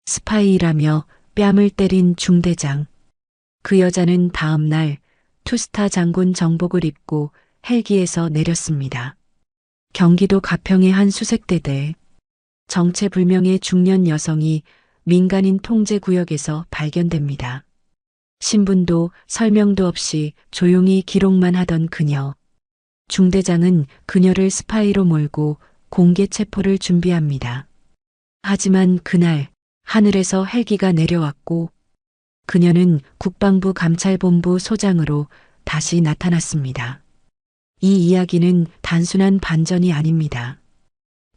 스파이라며 뺨을 때린 중대장. 그 여자는 다음 날 투스타 장군 정복을 입고 헬기에서 내렸습니다. 경기도 가평의 한 수색대대. 정체불명의 중년 여성이 민간인 통제 구역에서 발견됩니다. 신분도 설명도 없이 조용히 기록만 하던 그녀. 중대장은 그녀를 스파이로 몰고 공개 체포를 준비합니다. 하지만 그날 하늘에서 헬기가 내려왔고 그녀는 국방부 감찰본부 소장으로 다시 나타났습니다. 이 이야기는 단순한 반전이 아닙니다.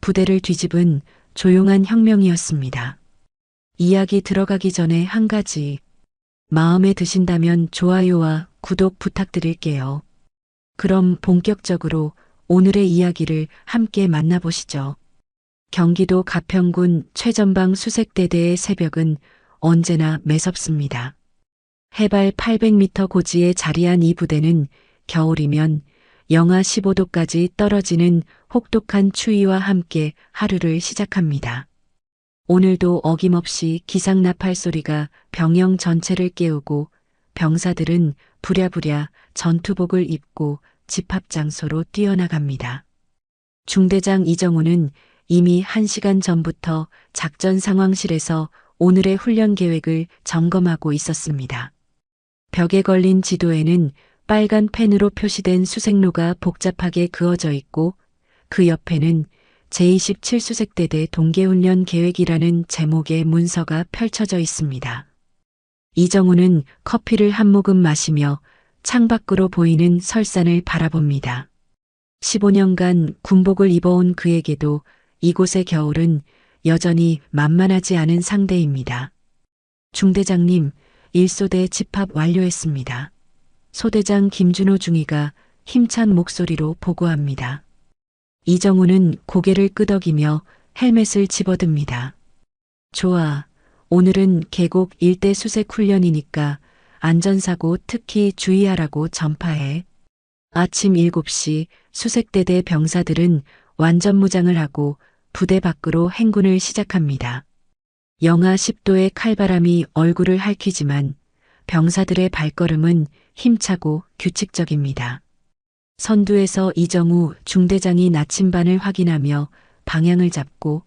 부대를 뒤집은 조용한 혁명이었습니다. 이야기 들어가기 전에 한 가지, 마음에 드신다면 좋아요와 구독 부탁드릴게요. 그럼 본격적으로 오늘의 이야기를 함께 만나보시죠. 경기도 가평군 최전방 수색대대의 새벽은 언제나 매섭습니다. 해발 800m 고지에 자리한 이 부대는 겨울이면 영하 15도까지 떨어지는 혹독한 추위와 함께 하루를 시작합니다. 오늘도 어김없이 기상나팔 소리가 병영 전체를 깨우고 병사들은 부랴부랴 전투복을 입고 집합장소로 뛰어나갑니다. 중대장 이정우는 이미 1시간 전부터 작전 상황실에서 오늘의 훈련 계획을 점검하고 있었습니다. 벽에 걸린 지도에는 빨간 펜으로 표시된 수색로가 복잡하게 그어져 있고 그 옆에는 제27수색대대 동계훈련 계획이라는 제목의 문서가 펼쳐져 있습니다. 이정우는 커피를 한 모금 마시며 창밖으로 보이는 설산을 바라봅니다. 15년간 군복을 입어온 그에게도 이곳의 겨울은 여전히 만만하지 않은 상대입니다. 중대장님, 1소대 집합 완료했습니다. 소대장 김준호 중위가 힘찬 목소리로 보고합니다. 이정우는 고개를 끄덕이며 헬멧을 집어듭니다. 좋아. 오늘은 계곡 일대 수색 훈련이니까 안전사고 특히 주의하라고 전파해. 아침 7시 수색대대 병사들은 완전 무장을 하고 부대 밖으로 행군을 시작합니다. 영하 10도의 칼바람이 얼굴을 핥히지만 병사들의 발걸음은 힘차고 규칙적입니다. 선두에서 이정우 중대장이 나침반을 확인하며 방향을 잡고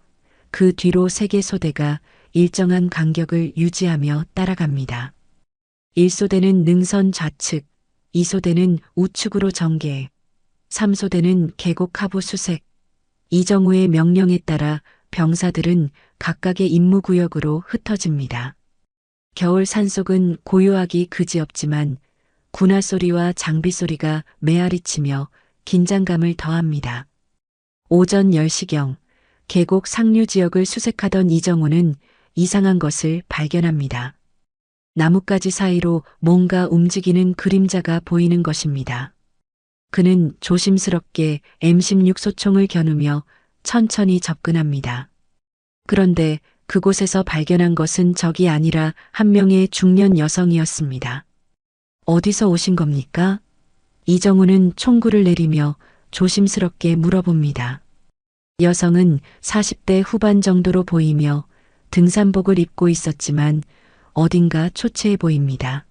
그 뒤로 3개 소대가 일정한 간격을 유지하며 따라갑니다. 1소대는 능선 좌측, 2소대는 우측으로 전개, 3소대는 계곡 하부 수색. 이정우의 명령에 따라 병사들은 각각의 임무구역으로 흩어집니다. 겨울 산속은 고요하기 그지없지만 군화 소리와 장비 소리가 메아리치며 긴장감을 더합니다. 오전 10시경 계곡 상류 지역을 수색하던 이정우는 이상한 것을 발견합니다. 나뭇가지 사이로 뭔가 움직이는 그림자가 보이는 것입니다. 그는 조심스럽게 M16 소총을 겨누며 천천히 접근합니다. 그런데 그곳에서 발견한 것은 적이 아니라 한 명의 중년 여성이었습니다. 어디서 오신 겁니까? 이정우는 총구를 내리며 조심스럽게 물어봅니다. 여성은 40대 후반 정도로 보이며 등산복을 입고 있었지만 어딘가 초췌해 보입니다.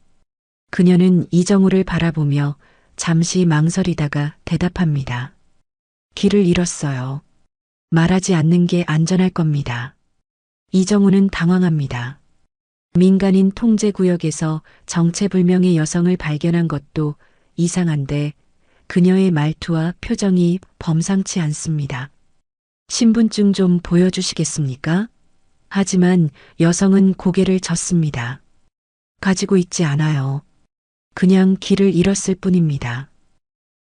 그녀는 이정우를 바라보며 잠시 망설이다가 대답합니다. 길을 잃었어요. 말하지 않는 게 안전할 겁니다. 이정우는 당황합니다. 민간인 통제구역에서 정체불명의 여성을 발견한 것도 이상한데 그녀의 말투와 표정이 범상치 않습니다. 신분증 좀 보여주시겠습니까? 하지만 여성은 고개를 젓습니다. 가지고 있지 않아요. 그냥 길을 잃었을 뿐입니다.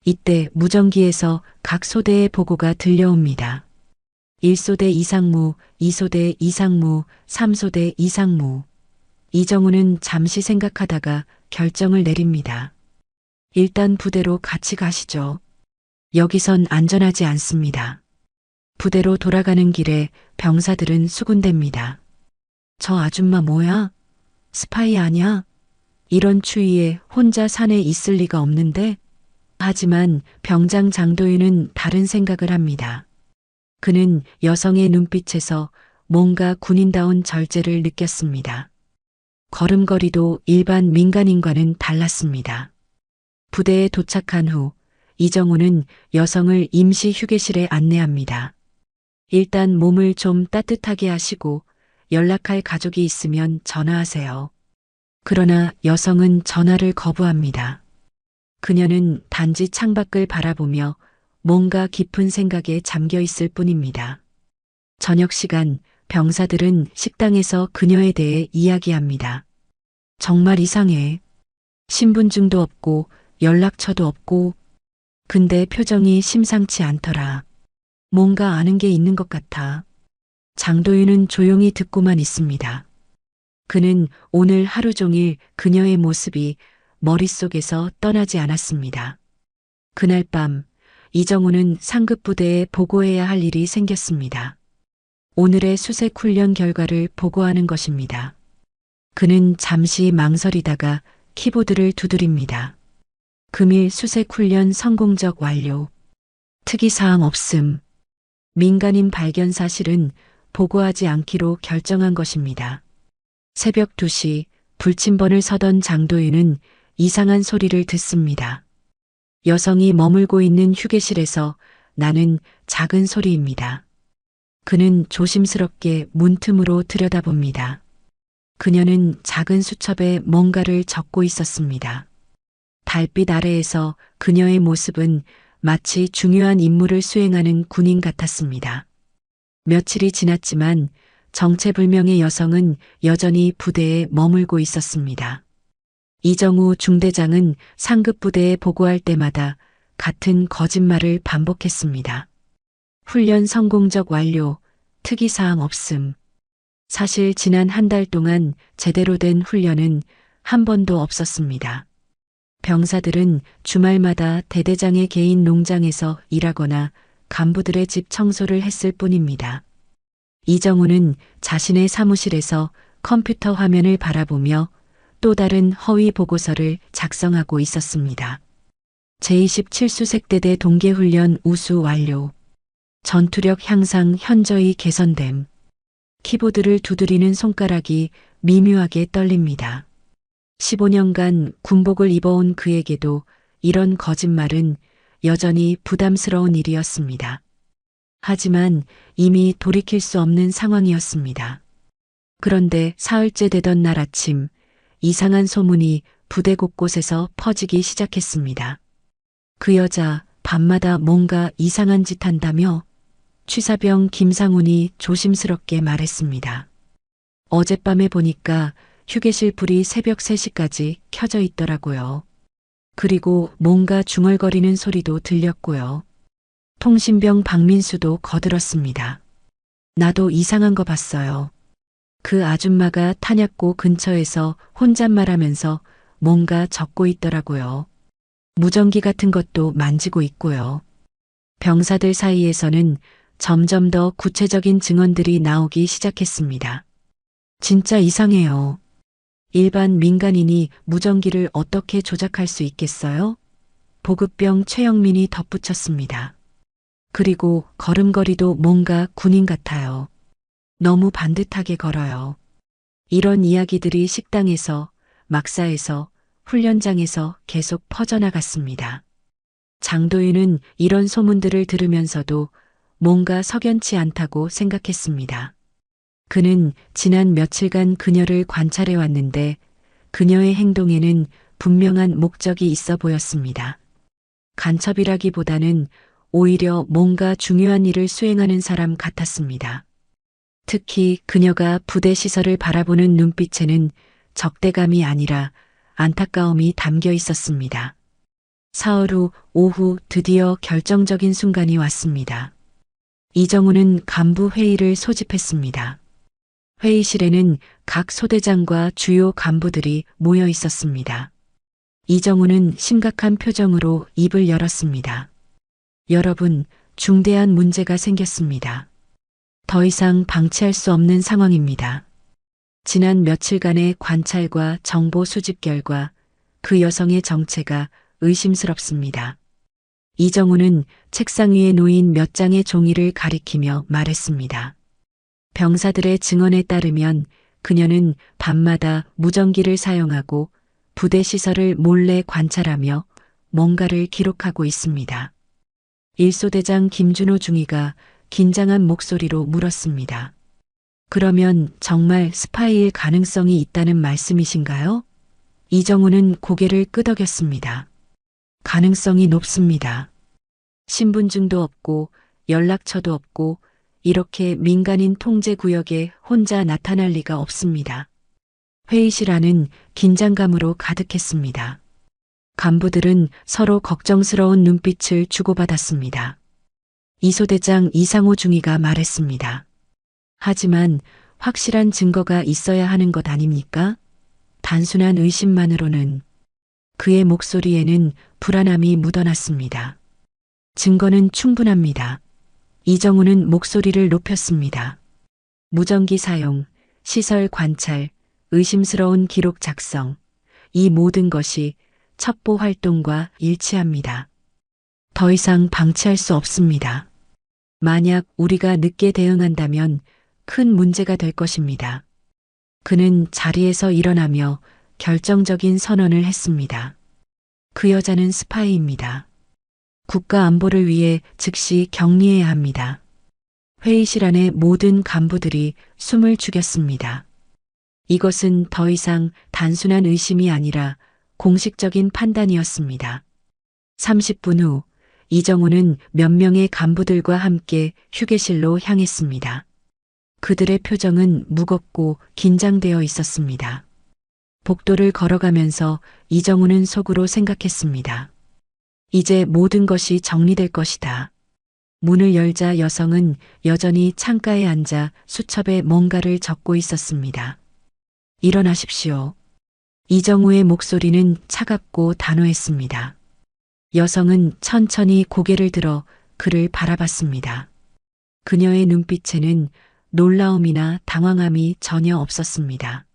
이때 무전기에서 각 소대의 보고가 들려옵니다. 1소대 이상무, 2소대 이상무, 3소대 이상무. 이정우는 잠시 생각하다가 결정을 내립니다. 일단 부대로 같이 가시죠. 여기선 안전하지 않습니다. 부대로 돌아가는 길에 병사들은 수군댑니다. 저 아줌마 뭐야? 스파이 아냐? 이런 추위에 혼자 산에 있을 리가 없는데? 하지만 병장 장도윤은 다른 생각을 합니다. 그는 여성의 눈빛에서 뭔가 군인다운 절제를 느꼈습니다. 걸음걸이도 일반 민간인과는 달랐습니다. 부대에 도착한 후 이정우는 여성을 임시 휴게실에 안내합니다. 일단 몸을 좀 따뜻하게 하시고 연락할 가족이 있으면 전화하세요. 그러나 여성은 전화를 거부합니다. 그녀는 단지 창밖을 바라보며 뭔가 깊은 생각에 잠겨 있을 뿐입니다. 저녁 시간 병사들은 식당에서 그녀에 대해 이야기합니다. 정말 이상해. 신분증도 없고 연락처도 없고 근데 표정이 심상치 않더라. 뭔가 아는 게 있는 것 같아. 장도윤은 조용히 듣고만 있습니다. 그는 오늘 하루 종일 그녀의 모습이 머릿속에서 떠나지 않았습니다. 그날 밤 이정우는 상급 부대에 보고해야 할 일이 생겼습니다. 오늘의 수색 훈련 결과를 보고하는 것입니다. 그는 잠시 망설이다가 키보드를 두드립니다. 금일 수색 훈련 성공적 완료. 특이사항 없음. 민간인 발견 사실은 보고하지 않기로 결정한 것입니다. 새벽 2시 불침번을 서던 장도윤은 이상한 소리를 듣습니다. 여성이 머물고 있는 휴게실에서 나는 작은 소리입니다. 그는 조심스럽게 문틈으로 들여다봅니다. 그녀는 작은 수첩에 뭔가를 적고 있었습니다. 달빛 아래에서 그녀의 모습은 마치 중요한 임무를 수행하는 군인 같았습니다. 며칠이 지났지만 정체불명의 여성은 여전히 부대에 머물고 있었습니다. 이정우 중대장은 상급 부대에 보고할 때마다 같은 거짓말을 반복했습니다. 훈련 성공적 완료, 특이사항 없음. 사실 지난 한 달 동안 제대로 된 훈련은 한 번도 없었습니다. 병사들은 주말마다 대대장의 개인 농장에서 일하거나 간부들의 집 청소를 했을 뿐입니다. 이정우는 자신의 사무실에서 컴퓨터 화면을 바라보며 또 다른 허위 보고서를 작성하고 있었습니다. 제27수색대대 동계훈련 우수 완료. 전투력 향상 현저히 개선됨. 키보드를 두드리는 손가락이 미묘하게 떨립니다. 15년간 군복을 입어온 그에게도 이런 거짓말은 여전히 부담스러운 일이었습니다. 하지만 이미 돌이킬 수 없는 상황이었습니다. 그런데 사흘째 되던 날 아침 이상한 소문이 부대 곳곳에서 퍼지기 시작했습니다. 그 여자 밤마다 뭔가 이상한 짓 한다며 취사병 김상훈이 조심스럽게 말했습니다. 어젯밤에 보니까 휴게실 불이 새벽 3시까지 켜져 있더라고요. 그리고 뭔가 중얼거리는 소리도 들렸고요. 통신병 박민수도 거들었습니다. 나도 이상한 거 봤어요. 그 아줌마가 탄약고 근처에서 혼잣말하면서 뭔가 적고 있더라고요. 무전기 같은 것도 만지고 있고요. 병사들 사이에서는 점점 더 구체적인 증언들이 나오기 시작했습니다. 진짜 이상해요. 일반 민간인이 무전기를 어떻게 조작할 수 있겠어요? 보급병 최영민이 덧붙였습니다. 그리고 걸음걸이도 뭔가 군인 같아요. 너무 반듯하게 걸어요. 이런 이야기들이 식당에서, 막사에서, 훈련장에서 계속 퍼져나갔습니다. 장도윤은 이런 소문들을 들으면서도 뭔가 석연치 않다고 생각했습니다. 그는 지난 며칠간 그녀를 관찰해 왔는데 그녀의 행동에는 분명한 목적이 있어 보였습니다. 간첩이라기보다는 오히려 뭔가 중요한 일을 수행하는 사람 같았습니다. 특히 그녀가 부대 시설을 바라보는 눈빛에는 적대감이 아니라 안타까움이 담겨 있었습니다. 사흘 후 오후 드디어 결정적인 순간이 왔습니다. 이정우는 간부 회의를 소집했습니다. 회의실에는 각 소대장과 주요 간부들이 모여 있었습니다. 이정우는 심각한 표정으로 입을 열었습니다. 여러분, 중대한 문제가 생겼습니다. 더 이상 방치할 수 없는 상황입니다. 지난 며칠간의 관찰과 정보 수집 결과 그 여성의 정체가 의심스럽습니다. 이정우는 책상 위에 놓인 몇 장의 종이를 가리키며 말했습니다. 병사들의 증언에 따르면 그녀는 밤마다 무전기를 사용하고 부대 시설을 몰래 관찰하며 뭔가를 기록하고 있습니다. 일소대장 김준호 중위가 긴장한 목소리로 물었습니다. 그러면 정말 스파이일 가능성이 있다는 말씀이신가요? 이정우는 고개를 끄덕였습니다. 가능성이 높습니다. 신분증도 없고 연락처도 없고 이렇게 민간인 통제 구역에 혼자 나타날 리가 없습니다. 회의실 안은 긴장감으로 가득했습니다. 간부들은 서로 걱정스러운 눈빛을 주고받았습니다. 이소대장 이상호 중위가 말했습니다. 하지만 확실한 증거가 있어야 하는 것 아닙니까? 단순한 의심만으로는. 그의 목소리에는 불안함이 묻어났습니다. 증거는 충분합니다. 이정우는 목소리를 높였습니다. 무전기 사용, 시설 관찰, 의심스러운 기록 작성, 이 모든 것이 첩보 활동과 일치합니다. 더 이상 방치할 수 없습니다. 만약 우리가 늦게 대응한다면 큰 문제가 될 것입니다. 그는 자리에서 일어나며 결정적인 선언을 했습니다. 그 여자는 스파이입니다. 국가 안보를 위해 즉시 격리해야 합니다. 회의실 안의 모든 간부들이 숨을 죽였습니다. 이것은 더 이상 단순한 의심이 아니라 공식적인 판단이었습니다. 30분 후 이정우는 몇 명의 간부들과 함께 휴게실로 향했습니다. 그들의 표정은 무겁고 긴장되어 있었습니다. 복도를 걸어가면서 이정우는 속으로 생각했습니다. 이제 모든 것이 정리될 것이다. 문을 열자 여성은 여전히 창가에 앉아 수첩에 뭔가를 적고 있었습니다. 일어나십시오. 이정우의 목소리는 차갑고 단호했습니다. 여성은 천천히 고개를 들어 그를 바라봤습니다. 그녀의 눈빛에는 놀라움이나 당황함이 전혀 없었습니다.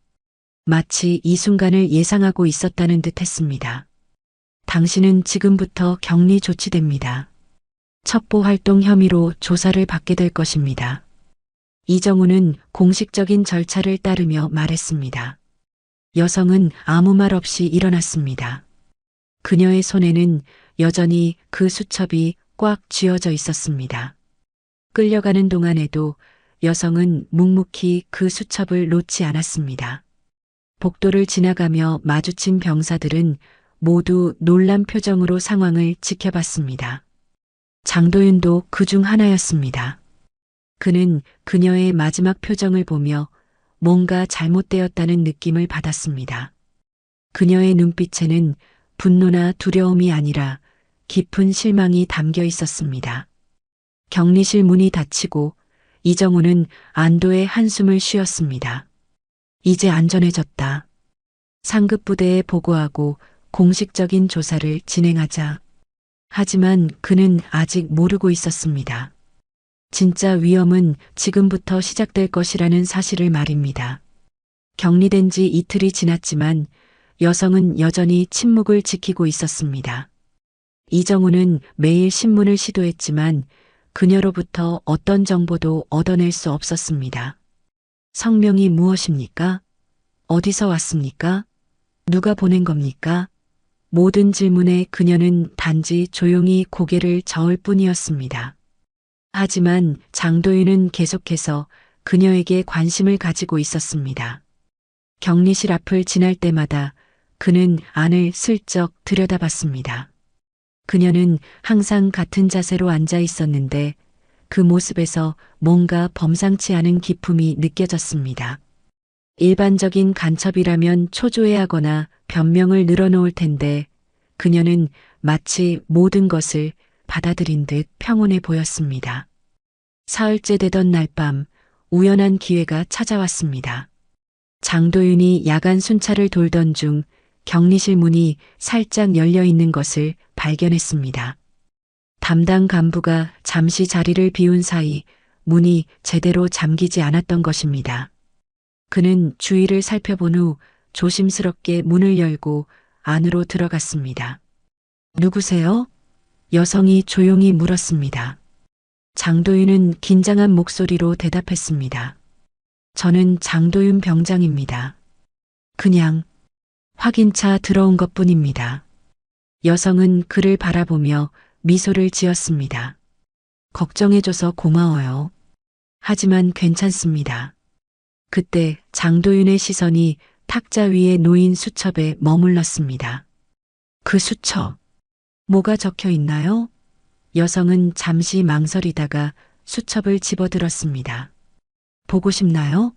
마치 이 순간을 예상하고 있었다는 듯 했습니다. 당신은 지금부터 격리 조치됩니다. 첩보 활동 혐의로 조사를 받게 될 것입니다. 이정우는 공식적인 절차를 따르며 말했습니다. 여성은 아무 말 없이 일어났습니다. 그녀의 손에는 여전히 그 수첩이 꽉 쥐어져 있었습니다. 끌려가는 동안에도 여성은 묵묵히 그 수첩을 놓지 않았습니다. 복도를 지나가며 마주친 병사들은 모두 놀란 표정으로 상황을 지켜봤습니다. 장도윤도 그 중 하나였습니다. 그는 그녀의 마지막 표정을 보며 뭔가 잘못되었다는 느낌을 받았습니다. 그녀의 눈빛에는 분노나 두려움이 아니라 깊은 실망이 담겨 있었습니다. 격리실 문이 닫히고 이정우는 안도의 한숨을 쉬었습니다. 이제 안전해졌다. 상급부대에 보고하고 공식적인 조사를 진행하자. 하지만 그는 아직 모르고 있었습니다. 진짜 위험은 지금부터 시작될 것이라는 사실을 말입니다. 격리된 지 이틀이 지났지만 여성은 여전히 침묵을 지키고 있었습니다. 이정우는 매일 신문을 시도했지만 그녀로부터 어떤 정보도 얻어낼 수 없었습니다. 성명이 무엇입니까? 어디서 왔습니까? 누가 보낸 겁니까? 모든 질문에 그녀는 단지 조용히 고개를 저을 뿐이었습니다. 하지만 장도윤은 계속해서 그녀에게 관심을 가지고 있었습니다. 격리실 앞을 지날 때마다 그는 안을 슬쩍 들여다봤습니다. 그녀는 항상 같은 자세로 앉아 있었는데 그 모습에서 뭔가 범상치 않은 기품이 느껴졌습니다. 일반적인 간첩이라면 초조해하거나 변명을 늘어놓을 텐데 그녀는 마치 모든 것을 받아들인 듯 평온해 보였습니다. 사흘째 되던 날 밤 우연한 기회가 찾아왔습니다. 장도윤이 야간 순찰을 돌던 중 격리실 문이 살짝 열려 있는 것을 발견했습니다. 담당 간부가 잠시 자리를 비운 사이 문이 제대로 잠기지 않았던 것입니다. 그는 주위를 살펴본 후 조심스럽게 문을 열고 안으로 들어갔습니다. 누구세요? 여성이 조용히 물었습니다. 장도윤은 긴장한 목소리로 대답했습니다. 저는 장도윤 병장입니다. 그냥 확인차 들어온 것뿐입니다. 여성은 그를 바라보며 미소를 지었습니다. 걱정해줘서 고마워요. 하지만 괜찮습니다. 그때 장도윤의 시선이 탁자 위에 놓인 수첩에 머물렀습니다. 그 수첩, 뭐가 적혀 있나요? 여성은 잠시 망설이다가 수첩을 집어들었습니다. 보고 싶나요?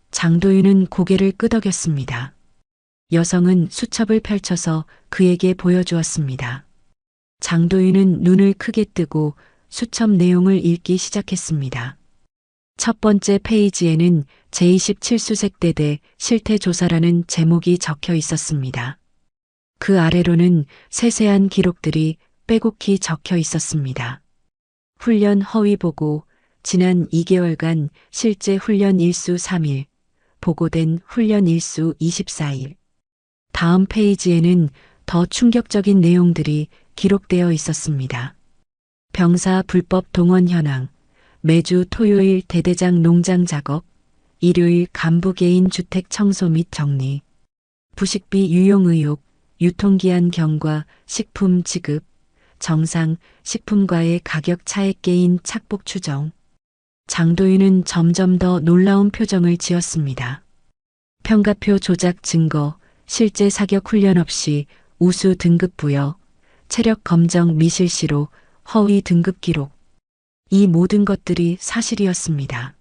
장도윤은 고개를 끄덕였습니다. 여성은 수첩을 펼쳐서 그에게 보여주었습니다. 장도윤은 눈을 크게 뜨고 수첩 내용을 읽기 시작했습니다. 첫 번째 페이지에는 제27수색대대 실태조사라는 제목이 적혀 있었습니다. 그 아래로는 세세한 기록들이 빼곡히 적혀 있었습니다. 훈련 허위 보고, 지난 2개월간 실제 훈련 일수 3일, 보고된 훈련 일수 24일. 다음 페이지에는 더 충격적인 내용들이 기록되어 있었습니다. 병사 불법 동원 현황, 매주 토요일 대대장 농장 작업, 일요일 간부 개인 주택 청소 및 정리, 부식비 유용 의혹, 유통기한 경과, 식품 지급, 정상, 식품과의 가격 차액 개인 착복 추정. 장도윤은 점점 더 놀라운 표정을 지었습니다. 평가표 조작 증거, 실제 사격 훈련 없이 우수 등급 부여, 체력 검정 미실시로 허위 등급 기록. 이 모든 것들이 사실이었습니다.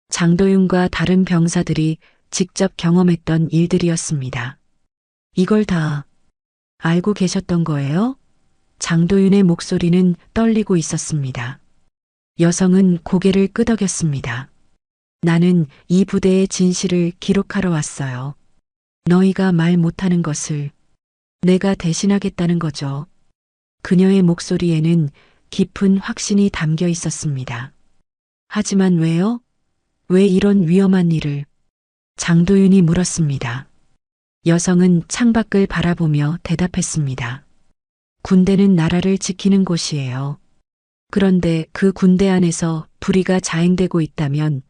장도윤과 다른 병사들이 직접 경험했던 일들이었습니다. 이걸 다 알고 계셨던 거예요? 장도윤의 목소리는 떨리고 있었습니다. 여성은 고개를 끄덕였습니다. 나는 이 부대의 진실을 기록하러 왔어요. 너희가 말 못하는 것을 내가 대신하겠다는 거죠. 그녀의 목소리에는 깊은 확신이 담겨 있었습니다. 하지만 왜요? 왜 이런 위험한 일을? 장도윤이 물었습니다. 여성은 창밖을 바라보며 대답했습니다. 군대는 나라를 지키는 곳이에요. 그런데 그 군대 안에서 불의가 자행되고 있다면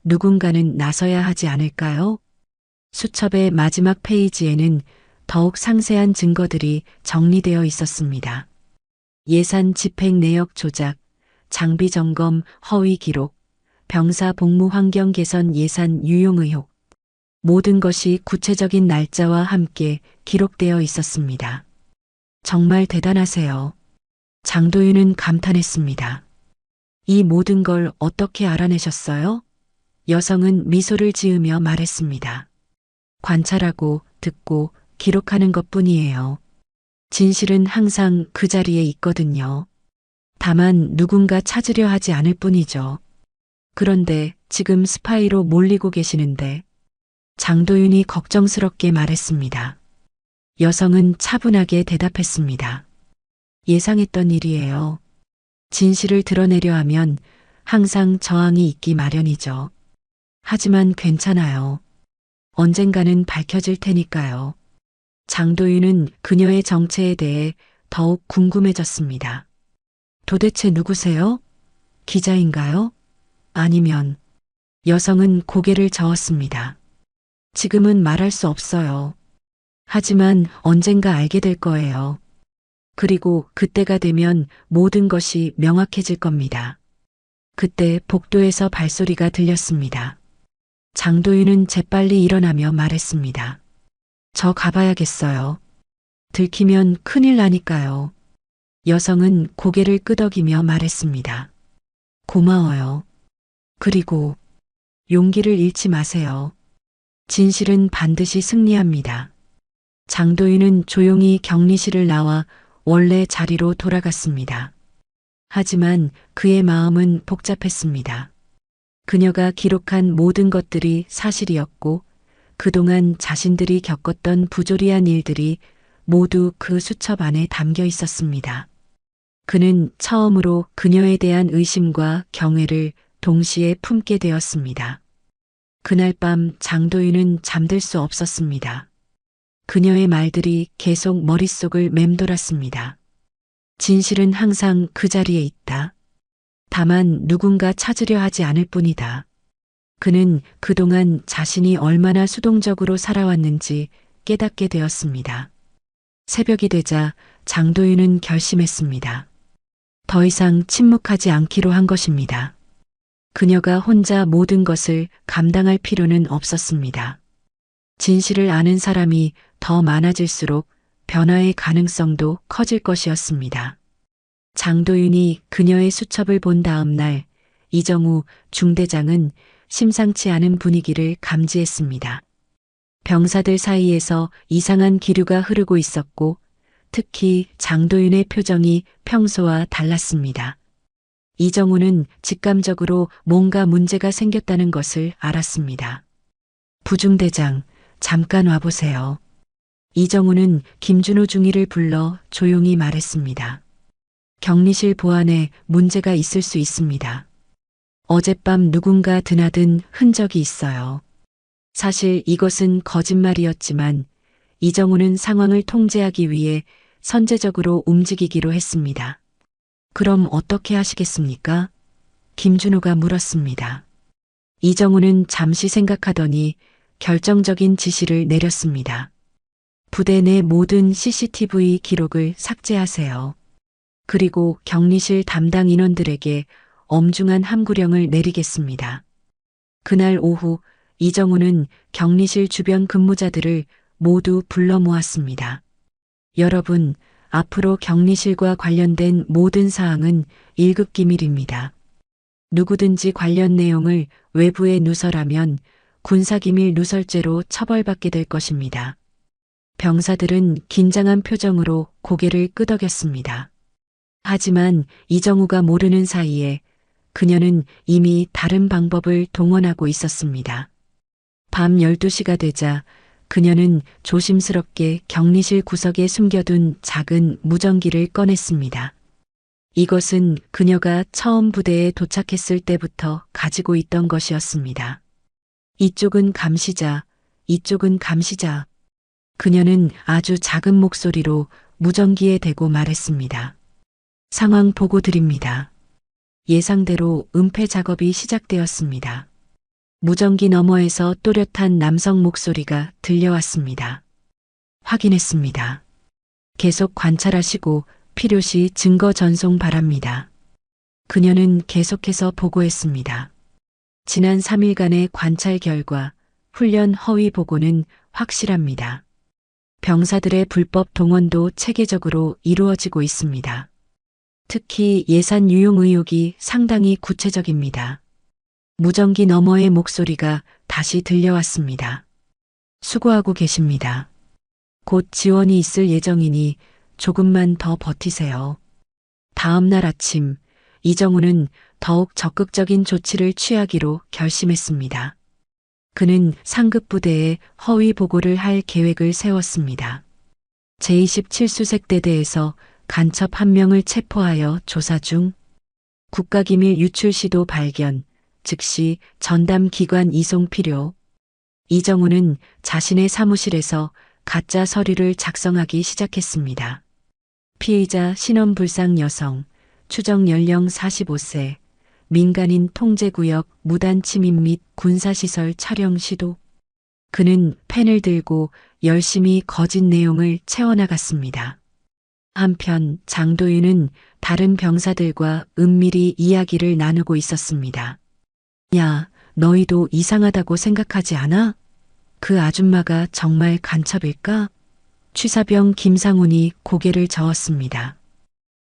누군가는 나서야 하지 않을까요? 수첩의 마지막 페이지에는 더욱 상세한 증거들이 정리되어 있었습니다. 예산 집행 내역 조작, 장비 점검 허위 기록, 병사 복무 환경 개선 예산 유용 의혹. 모든 것이 구체적인 날짜와 함께 기록되어 있었습니다. 정말 대단하세요. 장도윤은 감탄했습니다. 이 모든 걸 어떻게 알아내셨어요? 여성은 미소를 지으며 말했습니다. 관찰하고 듣고 기록하는 것뿐이에요. 진실은 항상 그 자리에 있거든요. 다만 누군가 찾으려 하지 않을 뿐이죠. 그런데 지금 스파이로 몰리고 계시는데 장도윤이 걱정스럽게 말했습니다. 여성은 차분하게 대답했습니다. 예상했던 일이에요. 진실을 드러내려 하면 항상 저항이 있기 마련이죠. 하지만 괜찮아요. 언젠가는 밝혀질 테니까요. 장도윤은 그녀의 정체에 대해 더욱 궁금해졌습니다. 도대체 누구세요? 기자인가요? 아니면 여성은 고개를 저었습니다. 지금은 말할 수 없어요. 하지만 언젠가 알게 될 거예요. 그리고 그때가 되면 모든 것이 명확해질 겁니다. 그때 복도에서 발소리가 들렸습니다. 장도윤은 재빨리 일어나며 말했습니다. 저 가봐야겠어요. 들키면 큰일 나니까요. 여성은 고개를 끄덕이며 말했습니다. 고마워요. 그리고 용기를 잃지 마세요. 진실은 반드시 승리합니다. 장도윤은 조용히 격리실을 나와 원래 자리로 돌아갔습니다. 하지만 그의 마음은 복잡했습니다. 그녀가 기록한 모든 것들이 사실이었고 그동안 자신들이 겪었던 부조리한 일들이 모두 그 수첩 안에 담겨 있었습니다. 그는 처음으로 그녀에 대한 의심과 경외를 동시에 품게 되었습니다. 그날 밤 장도윤은 잠들 수 없었습니다. 그녀의 말들이 계속 머릿속을 맴돌았습니다. 진실은 항상 그 자리에 있다. 다만 누군가 찾으려 하지 않을 뿐이다. 그는 그동안 자신이 얼마나 수동적으로 살아왔는지 깨닫게 되었습니다. 새벽이 되자 장도윤은 결심했습니다. 더 이상 침묵하지 않기로 한 것입니다. 그녀가 혼자 모든 것을 감당할 필요는 없었습니다. 진실을 아는 사람이 더 많아질수록 변화의 가능성도 커질 것이었습니다. 장도윤이 그녀의 수첩을 본 다음 날 이정우 중대장은 심상치 않은 분위기를 감지했습니다. 병사들 사이에서 이상한 기류가 흐르고 있었고 특히 장도윤의 표정이 평소와 달랐습니다. 이정우는 직감적으로 뭔가 문제가 생겼다는 것을 알았습니다. 부중대장, 잠깐 와보세요. 이정우는 김준호 중위를 불러 조용히 말했습니다. 격리실 보안에 문제가 있을 수 있습니다. 어젯밤 누군가 드나든 흔적이 있어요. 사실 이것은 거짓말이었지만 이정우는 상황을 통제하기 위해 선제적으로 움직이기로 했습니다. 그럼 어떻게 하시겠습니까? 김준호가 물었습니다. 이정우는 잠시 생각하더니 결정적인 지시를 내렸습니다. 부대 내 모든 CCTV 기록을 삭제하세요. 그리고 격리실 담당 인원들에게 엄중한 함구령을 내리겠습니다. 그날 오후 이정우는 격리실 주변 근무자들을 모두 불러 모았습니다. 여러분, 앞으로 격리실과 관련된 모든 사항은 1급 기밀입니다. 누구든지 관련 내용을 외부에 누설하면 군사기밀 누설죄로 처벌받게 될 것입니다. 병사들은 긴장한 표정으로 고개를 끄덕였습니다. 하지만 이정우가 모르는 사이에 그녀는 이미 다른 방법을 동원하고 있었습니다. 밤 12시가 되자 그녀는 조심스럽게 격리실 구석에 숨겨둔 작은 무전기를 꺼냈습니다. 이것은 그녀가 처음 부대에 도착했을 때부터 가지고 있던 것이었습니다. 이쪽은 감시자, 이쪽은 감시자. 그녀는 아주 작은 목소리로 무전기에 대고 말했습니다. 상황 보고 드립니다. 예상대로 은폐 작업이 시작되었습니다. 무전기 너머에서 또렷한 남성 목소리가 들려왔습니다. 확인했습니다. 계속 관찰하시고 필요시 증거 전송 바랍니다. 그녀는 계속해서 보고했습니다. 지난 3일간의 관찰 결과 훈련 허위 보고는 확실합니다. 병사들의 불법 동원도 체계적으로 이루어지고 있습니다. 특히 예산 유용 의혹이 상당히 구체적입니다. 무전기 너머의 목소리가 다시 들려왔습니다. 수고하고 계십니다. 곧 지원이 있을 예정이니 조금만 더 버티세요. 다음 날 아침, 이정우는 더욱 적극적인 조치를 취하기로 결심했습니다. 그는 상급 부대에 허위 보고를 할 계획을 세웠습니다. 제27수색대대에서 간첩 한 명을 체포하여 조사 중, 국가기밀 유출 시도 발견, 즉시 전담 기관 이송 필요. 이정우는 자신의 사무실에서 가짜 서류를 작성하기 시작했습니다. 피의자 신원불상 여성, 추정 연령 45세, 민간인 통제구역 무단 침입 및 군사시설 촬영 시도. 그는 펜을 들고 열심히 거짓 내용을 채워나갔습니다. 한편 장도윤은 다른 병사들과 은밀히 이야기를 나누고 있었습니다. 야, 너희도 이상하다고 생각하지 않아? 그 아줌마가 정말 간첩일까? 취사병 김상훈이 고개를 저었습니다.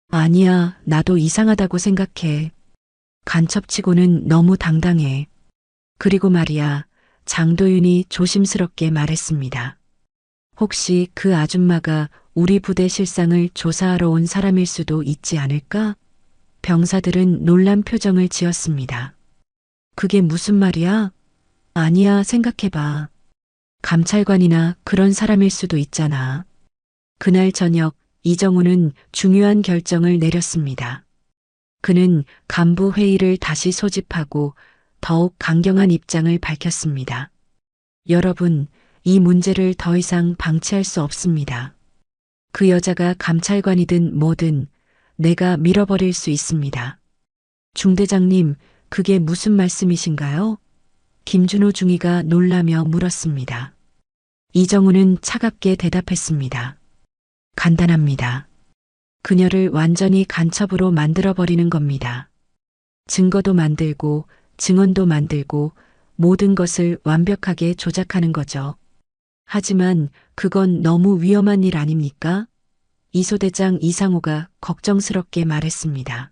아니야, 나도 이상하다고 생각해. 간첩치고는 너무 당당해. 그리고 말이야, 장도윤이 조심스럽게 말했습니다. 혹시 그 아줌마가 우리 부대 실상을 조사하러 온 사람일 수도 있지 않을까? 병사들은 놀란 표정을 지었습니다. 그게 무슨 말이야? 아니야, 생각해봐. 감찰관이나 그런 사람일 수도 있잖아. 그날 저녁 이정우는 중요한 결정을 내렸습니다. 그는 간부 회의를 다시 소집하고 더욱 강경한 입장을 밝혔습니다. 여러분, 이 문제를 더 이상 방치할 수 없습니다. 그 여자가 감찰관이든 뭐든 내가 밀어버릴 수 있습니다. 중대장님, 그게 무슨 말씀이신가요? 김준호 중위가 놀라며 물었습니다. 이정우는 차갑게 대답했습니다. 간단합니다. 그녀를 완전히 간첩으로 만들어버리는 겁니다. 증거도 만들고 증언도 만들고 모든 것을 완벽하게 조작하는 거죠. 하지만 그건 너무 위험한 일 아닙니까? 이소대장 이상호가 걱정스럽게 말했습니다.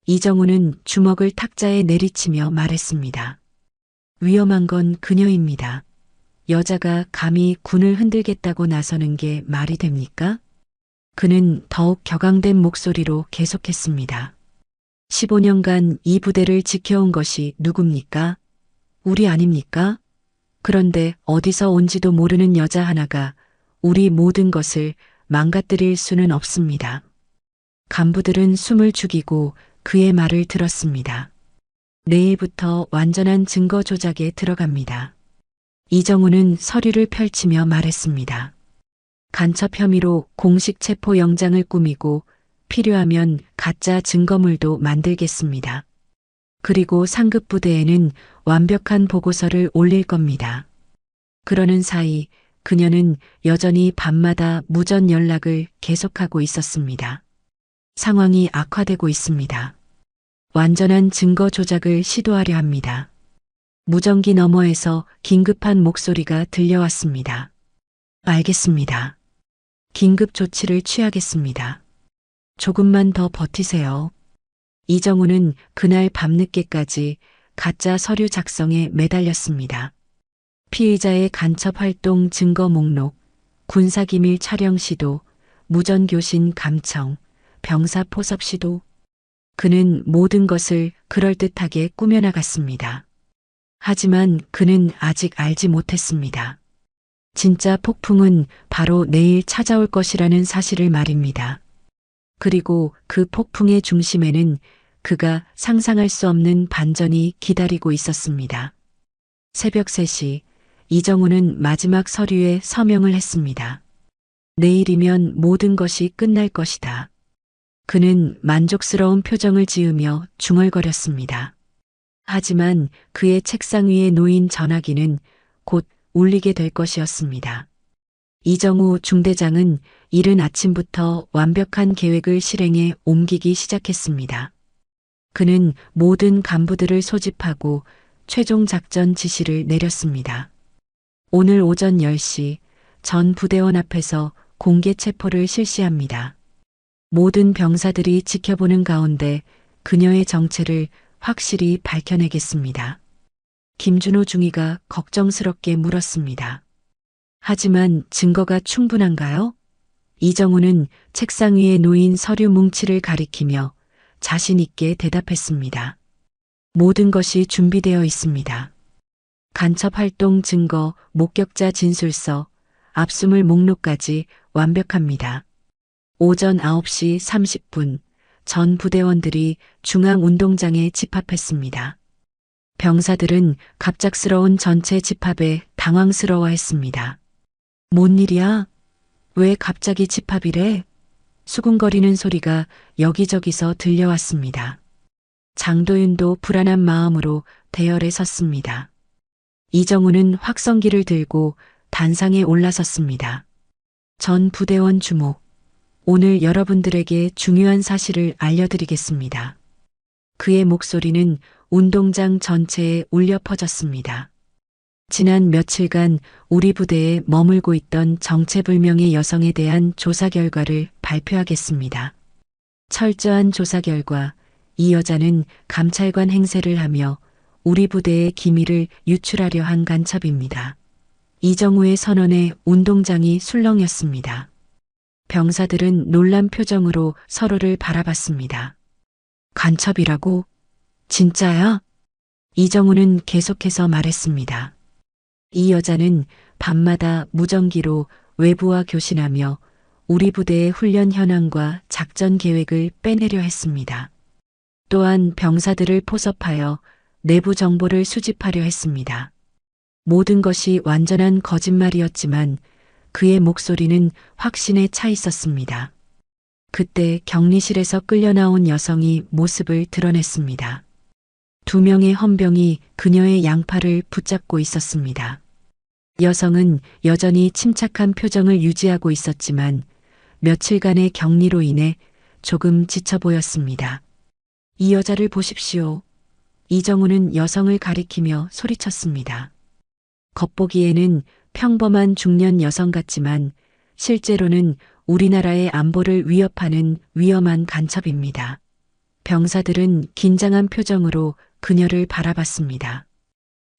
이정우는 주먹을 탁자에 내리치며 말했습니다. 위험한 건 그녀입니다. 여자가 감히 군을 흔들겠다고 나서는 게 말이 됩니까? 그는 더욱 격앙된 목소리로 계속했습니다. 15년간 이 부대를 지켜온 것이 누굽니까? 우리 아닙니까? 그런데 어디서 온지도 모르는 여자 하나가 우리 모든 것을 망가뜨릴 수는 없습니다. 간부들은 숨을 죽이고 그의 말을 들었습니다. 내일부터 완전한 증거 조작에 들어갑니다. 이정우는 서류를 펼치며 말했습니다. 간첩 혐의로 공식 체포 영장을 꾸미고 필요하면 가짜 증거물도 만들겠습니다. 그리고 상급 부대에는 완벽한 보고서를 올릴 겁니다. 그러는 사이 그녀는 여전히 밤마다 무전 연락을 계속하고 있었습니다. 상황이 악화되고 있습니다. 완전한 증거 조작을 시도하려 합니다. 무전기 너머에서 긴급한 목소리가 들려왔습니다. 알겠습니다. 긴급 조치를 취하겠습니다. 조금만 더 버티세요. 이정우는 그날 밤늦게까지 가짜 서류 작성에 매달렸습니다. 피의자의 간첩 활동 증거 목록, 군사기밀 촬영 시도, 무전교신 감청, 병사 포섭 시도. 그는 모든 것을 그럴듯하게 꾸며나갔습니다. 하지만 그는 아직 알지 못했습니다. 진짜 폭풍은 바로 내일 찾아올 것이라는 사실을 말입니다. 그리고 그 폭풍의 중심에는 그가 상상할 수 없는 반전이 기다리고 있었습니다. 새벽 3시 이정우는 마지막 서류에 서명을 했습니다. 내일이면 모든 것이 끝날 것이다. 그는 만족스러운 표정을 지으며 중얼거렸습니다. 하지만 그의 책상 위에 놓인 전화기는 곧 울리게 될 것이었습니다. 이정우 중대장은 이른 아침부터 완벽한 계획을 실행에 옮기기 시작했습니다. 그는 모든 간부들을 소집하고 최종 작전 지시를 내렸습니다. 오늘 오전 10시 전 부대원 앞에서 공개 체포를 실시합니다. 모든 병사들이 지켜보는 가운데 그녀의 정체를 확실히 밝혀내겠습니다. 김준호 중위가 걱정스럽게 물었습니다. 하지만 증거가 충분한가요? 이정우는 책상 위에 놓인 서류 뭉치를 가리키며 자신 있게 대답했습니다. 모든 것이 준비되어 있습니다. 간첩 활동 증거, 목격자 진술서, 압수물 목록까지 완벽합니다. 오전 9시 30분 전 부대원들이 중앙운동장에 집합했습니다. 병사들은 갑작스러운 전체 집합에 당황스러워했습니다. 뭔 일이야? 왜 갑자기 집합이래? 수군거리는 소리가 여기저기서 들려왔습니다. 장도윤도 불안한 마음으로 대열에 섰습니다. 이정우는 확성기를 들고 단상에 올라섰습니다. 전 부대원 주목. 오늘 여러분들에게 중요한 사실을 알려드리겠습니다. 그의 목소리는 운동장 전체에 울려 퍼졌습니다. 지난 며칠간 우리 부대에 머물고 있던 정체불명의 여성에 대한 조사 결과를 발표하겠습니다. 철저한 조사 결과 이 여자는 감찰관 행세를 하며 우리 부대의 기밀을 유출하려 한 간첩입니다. 이정우의 선언에 운동장이 술렁였습니다. 병사들은 놀란 표정으로 서로를 바라봤습니다. 간첩이라고? 진짜야? 이정우는 계속해서 말했습니다. 이 여자는 밤마다 무전기로 외부와 교신하며 우리 부대의 훈련 현황과 작전 계획을 빼내려 했습니다. 또한 병사들을 포섭하여 내부 정보를 수집하려 했습니다. 모든 것이 완전한 거짓말이었지만 그의 목소리는 확신에 차 있었습니다. 그때 격리실에서 끌려 나온 여성이 모습을 드러냈습니다. 두 명의 헌병이 그녀의 양팔을 붙잡고 있었습니다. 여성은 여전히 침착한 표정을 유지하고 있었지만 며칠간의 격리로 인해 조금 지쳐 보였습니다. 이 여자를 보십시오. 이정우는 여성을 가리키며 소리쳤습니다. 겉보기에는 평범한 중년 여성 같지만 실제로는 우리나라의 안보를 위협하는 위험한 간첩입니다. 병사들은 긴장한 표정으로 그녀를 바라봤습니다.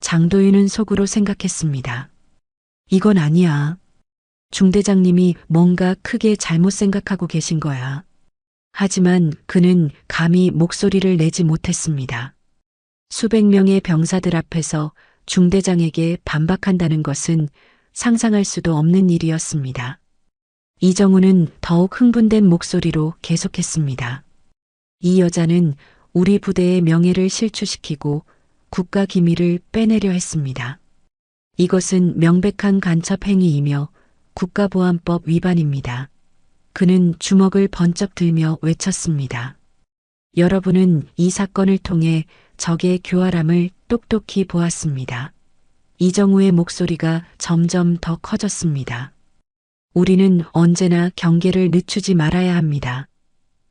장도윤은 속으로 생각했습니다. 이건 아니야. 중대장님이 뭔가 크게 잘못 생각하고 계신 거야. 하지만 그는 감히 목소리를 내지 못했습니다. 수백 명의 병사들 앞에서 중대장에게 반박한다는 것은 상상할 수도 없는 일이었습니다. 이정우는 더욱 흥분된 목소리로 계속했습니다. 이 여자는 우리 부대의 명예를 실추시키고 국가 기밀을 빼내려 했습니다. 이것은 명백한 간첩 행위이며 국가보안법 위반입니다. 그는 주먹을 번쩍 들며 외쳤습니다. 여러분은 이 사건을 통해 적의 교활함을 똑똑히 보았습니다. 이정우의 목소리가 점점 더 커졌습니다. 우리는 언제나 경계를 늦추지 말아야 합니다.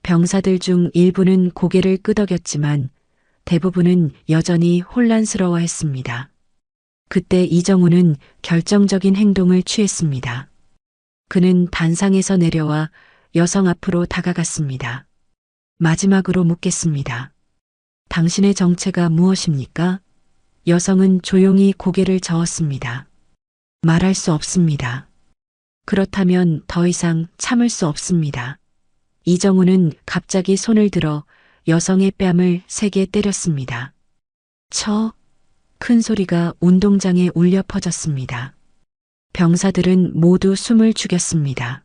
병사들 중 일부는 고개를 끄덕였지만 대부분은 여전히 혼란스러워했습니다. 그때 이정우는 결정적인 행동을 취했습니다. 그는 단상에서 내려와 여성 앞으로 다가갔습니다. 마지막으로 묻겠습니다. 당신의 정체가 무엇입니까? 여성은 조용히 고개를 저었습니다. 말할 수 없습니다. 그렇다면 더 이상 참을 수 없습니다. 이정우는 갑자기 손을 들어 여성의 뺨을 세게 때렸습니다. 큰 소리가 운동장에 울려 퍼졌습니다. 병사들은 모두 숨을 죽였습니다.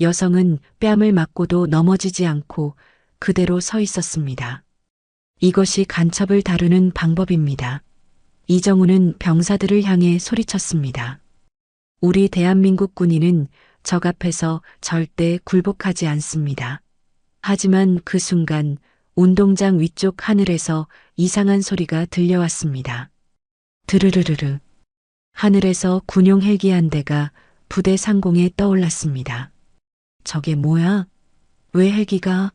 여성은 뺨을 맞고도 넘어지지 않고 그대로 서 있었습니다. 이것이 간첩을 다루는 방법입니다. 이정우는 병사들을 향해 소리쳤습니다. 우리 대한민국 군인은 적 앞에서 절대 굴복하지 않습니다. 하지만 그 순간 운동장 위쪽 하늘에서 이상한 소리가 들려왔습니다. 드르르르르. 하늘에서 군용 헬기 한 대가 부대 상공에 떠올랐습니다. 저게 뭐야? 왜 헬기가?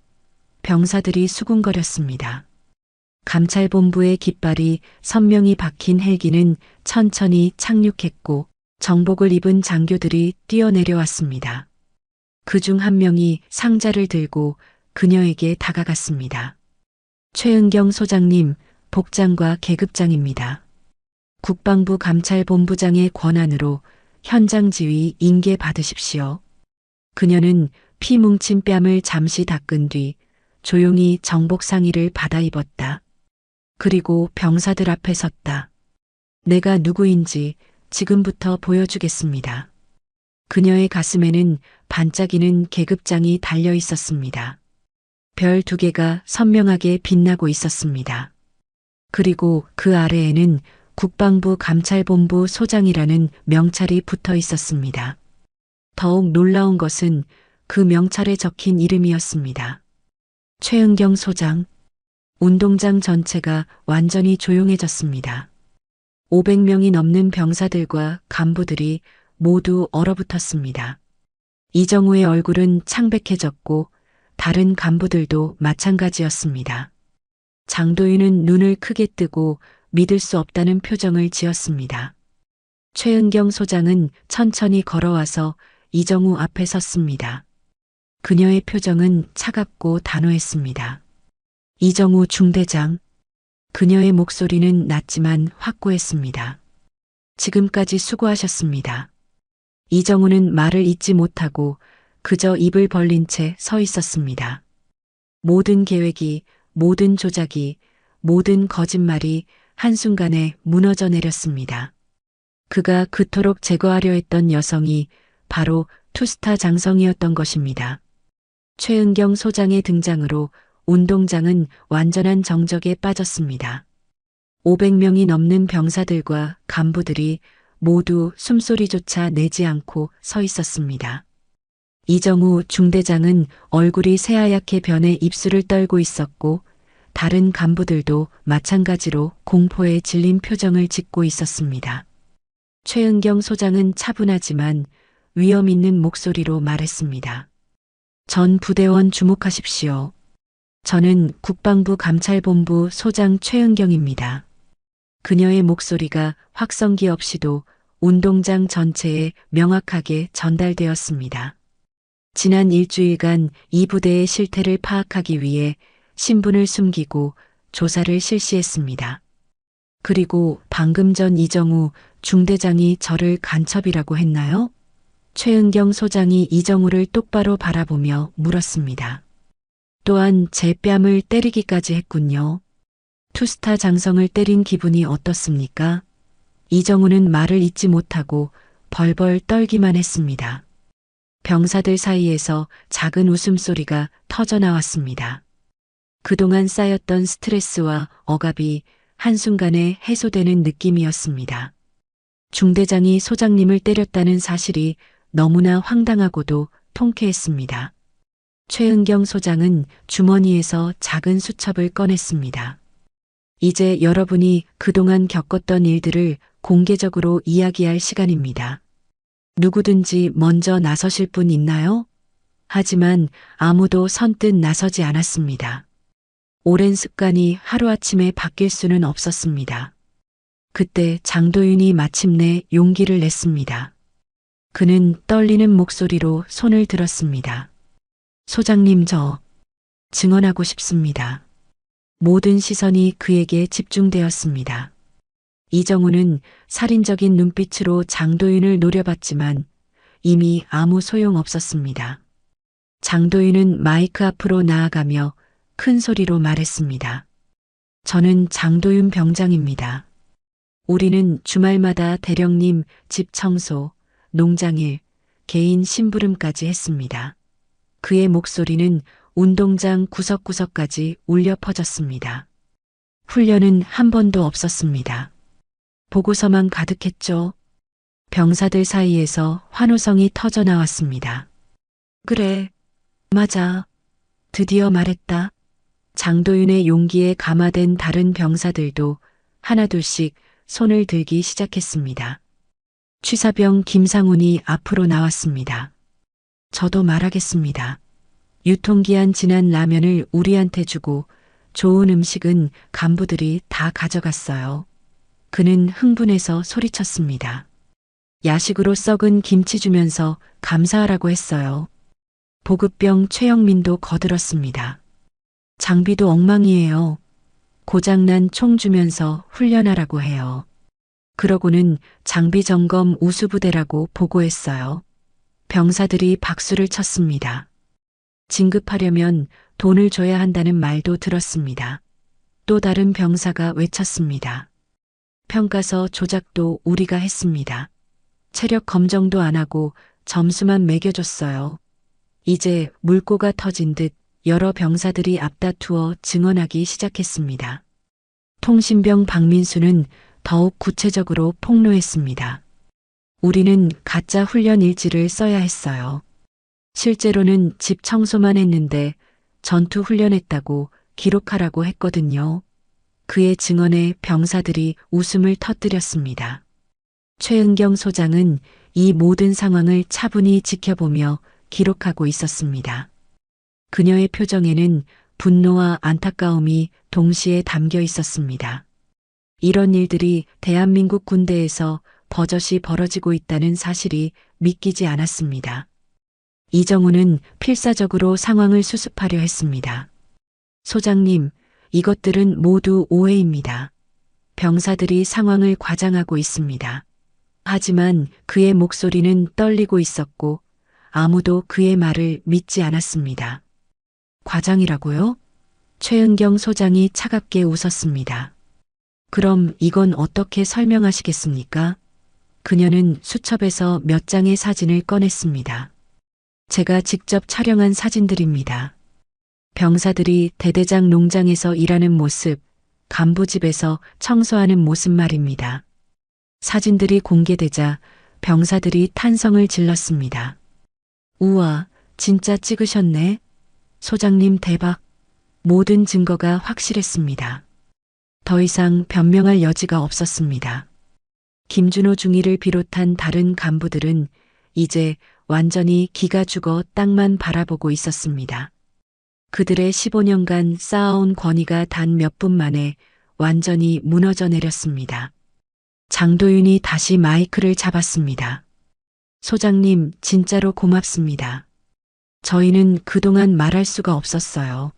병사들이 수군거렸습니다. 감찰본부의 깃발이 선명히 박힌 헬기는 천천히 착륙했고 정복을 입은 장교들이 뛰어내려왔습니다. 그중 한 명이 상자를 들고 그녀에게 다가갔습니다. 최은경 소장님, 복장과 계급장입니다. 국방부 감찰본부장의 권한으로 현장 지휘 인계 받으십시오. 그녀는 피 뭉친 뺨을 잠시 닦은 뒤 조용히 정복 상의를 받아 입었다. 그리고 병사들 앞에 섰다. 내가 누구인지 지금부터 보여주겠습니다. 그녀의 가슴에는 반짝이는 계급장이 달려 있었습니다. 별 2개가 선명하게 빛나고 있었습니다. 그리고 그 아래에는 국방부 감찰본부 소장이라는 명찰이 붙어 있었습니다. 더욱 놀라운 것은 그 명찰에 적힌 이름이었습니다. 최은경 소장. 운동장 전체가 완전히 조용해졌습니다. 500명이 넘는 병사들과 간부들이 모두 얼어붙었습니다. 이정우의 얼굴은 창백해졌고 다른 간부들도 마찬가지였습니다. 장도윤은 눈을 크게 뜨고 믿을 수 없다는 표정을 지었습니다. 최은경 소장은 천천히 걸어와서 이정우 앞에 섰습니다. 그녀의 표정은 차갑고 단호했습니다. 이정우 중대장. 그녀의 목소리는 낮지만 확고했습니다. 지금까지 수고하셨습니다. 이정우는 말을 잇지 못하고 그저 입을 벌린 채 서 있었습니다. 모든 계획이, 모든 조작이, 모든 거짓말이 한순간에 무너져 내렸습니다. 그가 그토록 제거하려 했던 여성이 바로 투스타 장성이었던 것입니다. 최은경 소장의 등장으로 운동장은 완전한 정적에 빠졌습니다. 500명이 넘는 병사들과 간부들이 모두 숨소리조차 내지 않고 서 있었습니다. 이정우 중대장은 얼굴이 새하얗게 변해 입술을 떨고 있었고 다른 간부들도 마찬가지로 공포에 질린 표정을 짓고 있었습니다. 최은경 소장은 차분하지만 위험 있는 목소리로 말했습니다. 전 부대원 주목하십시오. 저는 국방부 감찰본부 소장 최은경입니다. 그녀의 목소리가 확성기 없이도 운동장 전체에 명확하게 전달되었습니다. 지난 일주일간 이 부대의 실태를 파악하기 위해 신분을 숨기고 조사를 실시했습니다. 그리고 방금 전 이정우 중대장이 저를 간첩이라고 했나요? 최은경 소장이 이정우를 똑바로 바라보며 물었습니다. 또한 제 뺨을 때리기까지 했군요. 투스타 장성을 때린 기분이 어떻습니까? 이정우는 말을 잇지 못하고 벌벌 떨기만 했습니다. 병사들 사이에서 작은 웃음소리가 터져 나왔습니다. 그동안 쌓였던 스트레스와 억압이 한순간에 해소되는 느낌이었습니다. 중대장이 소장님을 때렸다는 사실이 너무나 황당하고도 통쾌했습니다. 최은경 소장은 주머니에서 작은 수첩을 꺼냈습니다. 이제 여러분이 그동안 겪었던 일들을 공개적으로 이야기할 시간입니다. 누구든지 먼저 나서실 분 있나요? 하지만 아무도 선뜻 나서지 않았습니다. 오랜 습관이 하루아침에 바뀔 수는 없었습니다. 그때 장도윤이 마침내 용기를 냈습니다. 그는 떨리는 목소리로 손을 들었습니다. 소장님, 저 증언하고 싶습니다. 모든 시선이 그에게 집중되었습니다. 이정우는 살인적인 눈빛으로 장도윤을 노려봤지만 이미 아무 소용 없었습니다. 장도윤은 마이크 앞으로 나아가며 큰 소리로 말했습니다. 저는 장도윤 병장입니다. 우리는 주말마다 대령님 집 청소, 농장일, 개인 심부름까지 했습니다. 그의 목소리는 운동장 구석구석까지 울려 퍼졌습니다. 훈련은 한 번도 없었습니다. 보고서만 가득했죠. 병사들 사이에서 환호성이 터져 나왔습니다. 그래, 맞아. 드디어 말했다. 장도윤의 용기에 감화된 다른 병사들도 하나둘씩 손을 들기 시작했습니다. 취사병 김상훈이 앞으로 나왔습니다. 저도 말하겠습니다. 유통기한 지난 라면을 우리한테 주고 좋은 음식은 간부들이 다 가져갔어요. 그는 흥분해서 소리쳤습니다. 야식으로 썩은 김치 주면서 감사하라고 했어요. 보급병 최영민도 거들었습니다. 장비도 엉망이에요. 고장난 총 주면서 훈련하라고 해요. 그러고는 장비 점검 우수부대라고 보고했어요. 병사들이 박수를 쳤습니다. 진급하려면 돈을 줘야 한다는 말도 들었습니다. 또 다른 병사가 외쳤습니다. 평가서 조작도 우리가 했습니다. 체력 검정도 안 하고 점수만 매겨줬어요. 이제 물꼬가 터진 듯 여러 병사들이 앞다투어 증언하기 시작했습니다. 통신병 박민수는 더욱 구체적으로 폭로했습니다. 우리는 가짜 훈련 일지를 써야 했어요. 실제로는 집 청소만 했는데 전투 훈련했다고 기록하라고 했거든요. 그의 증언에 병사들이 웃음을 터뜨렸습니다. 최은경 소장은 이 모든 상황을 차분히 지켜보며 기록하고 있었습니다. 그녀의 표정에는 분노와 안타까움이 동시에 담겨 있었습니다. 이런 일들이 대한민국 군대에서 버젓이 벌어지고 있다는 사실이 믿기지 않았습니다. 이정우는 필사적으로 상황을 수습하려 했습니다. 소장님, 이것들은 모두 오해입니다. 병사들이 상황을 과장하고 있습니다. 하지만 그의 목소리는 떨리고 있었고 아무도 그의 말을 믿지 않았습니다. 과장이라고요? 최은경 소장이 차갑게 웃었습니다. 그럼 이건 어떻게 설명하시겠습니까? 그녀는 수첩에서 몇 장의 사진을 꺼냈습니다. 제가 직접 촬영한 사진들입니다. 병사들이 대대장 농장에서 일하는 모습, 간부집에서 청소하는 모습 말입니다. 사진들이 공개되자 병사들이 탄성을 질렀습니다. 우와, 진짜 찍으셨네. 소장님 대박. 모든 증거가 확실했습니다. 더 이상 변명할 여지가 없었습니다. 김준호 중위를 비롯한 다른 간부들은 이제 완전히 기가 죽어 땅만 바라보고 있었습니다. 그들의 15년간 쌓아온 권위가 단 몇 분 만에 완전히 무너져 내렸습니다. 장도윤이 다시 마이크를 잡았습니다. 소장님, 진짜로 고맙습니다. 저희는 그동안 말할 수가 없었어요.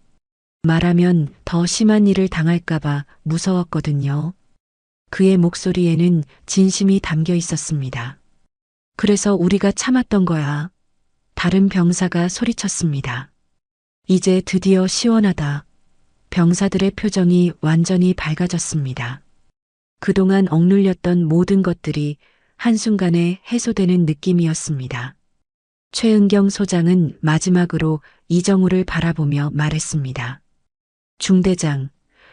말하면 더 심한 일을 당할까봐 무서웠거든요. 그의 목소리에는 진심이 담겨 있었습니다. 그래서 우리가 참았던 거야. 다른 병사가 소리쳤습니다. 이제 드디어 시원하다. 병사들의 표정이 완전히 밝아졌습니다. 그동안 억눌렸던 모든 것들이 한순간에 해소되는 느낌이었습니다. 최은경 소장은 마지막으로 이정우를 바라보며 말했습니다. 중대장,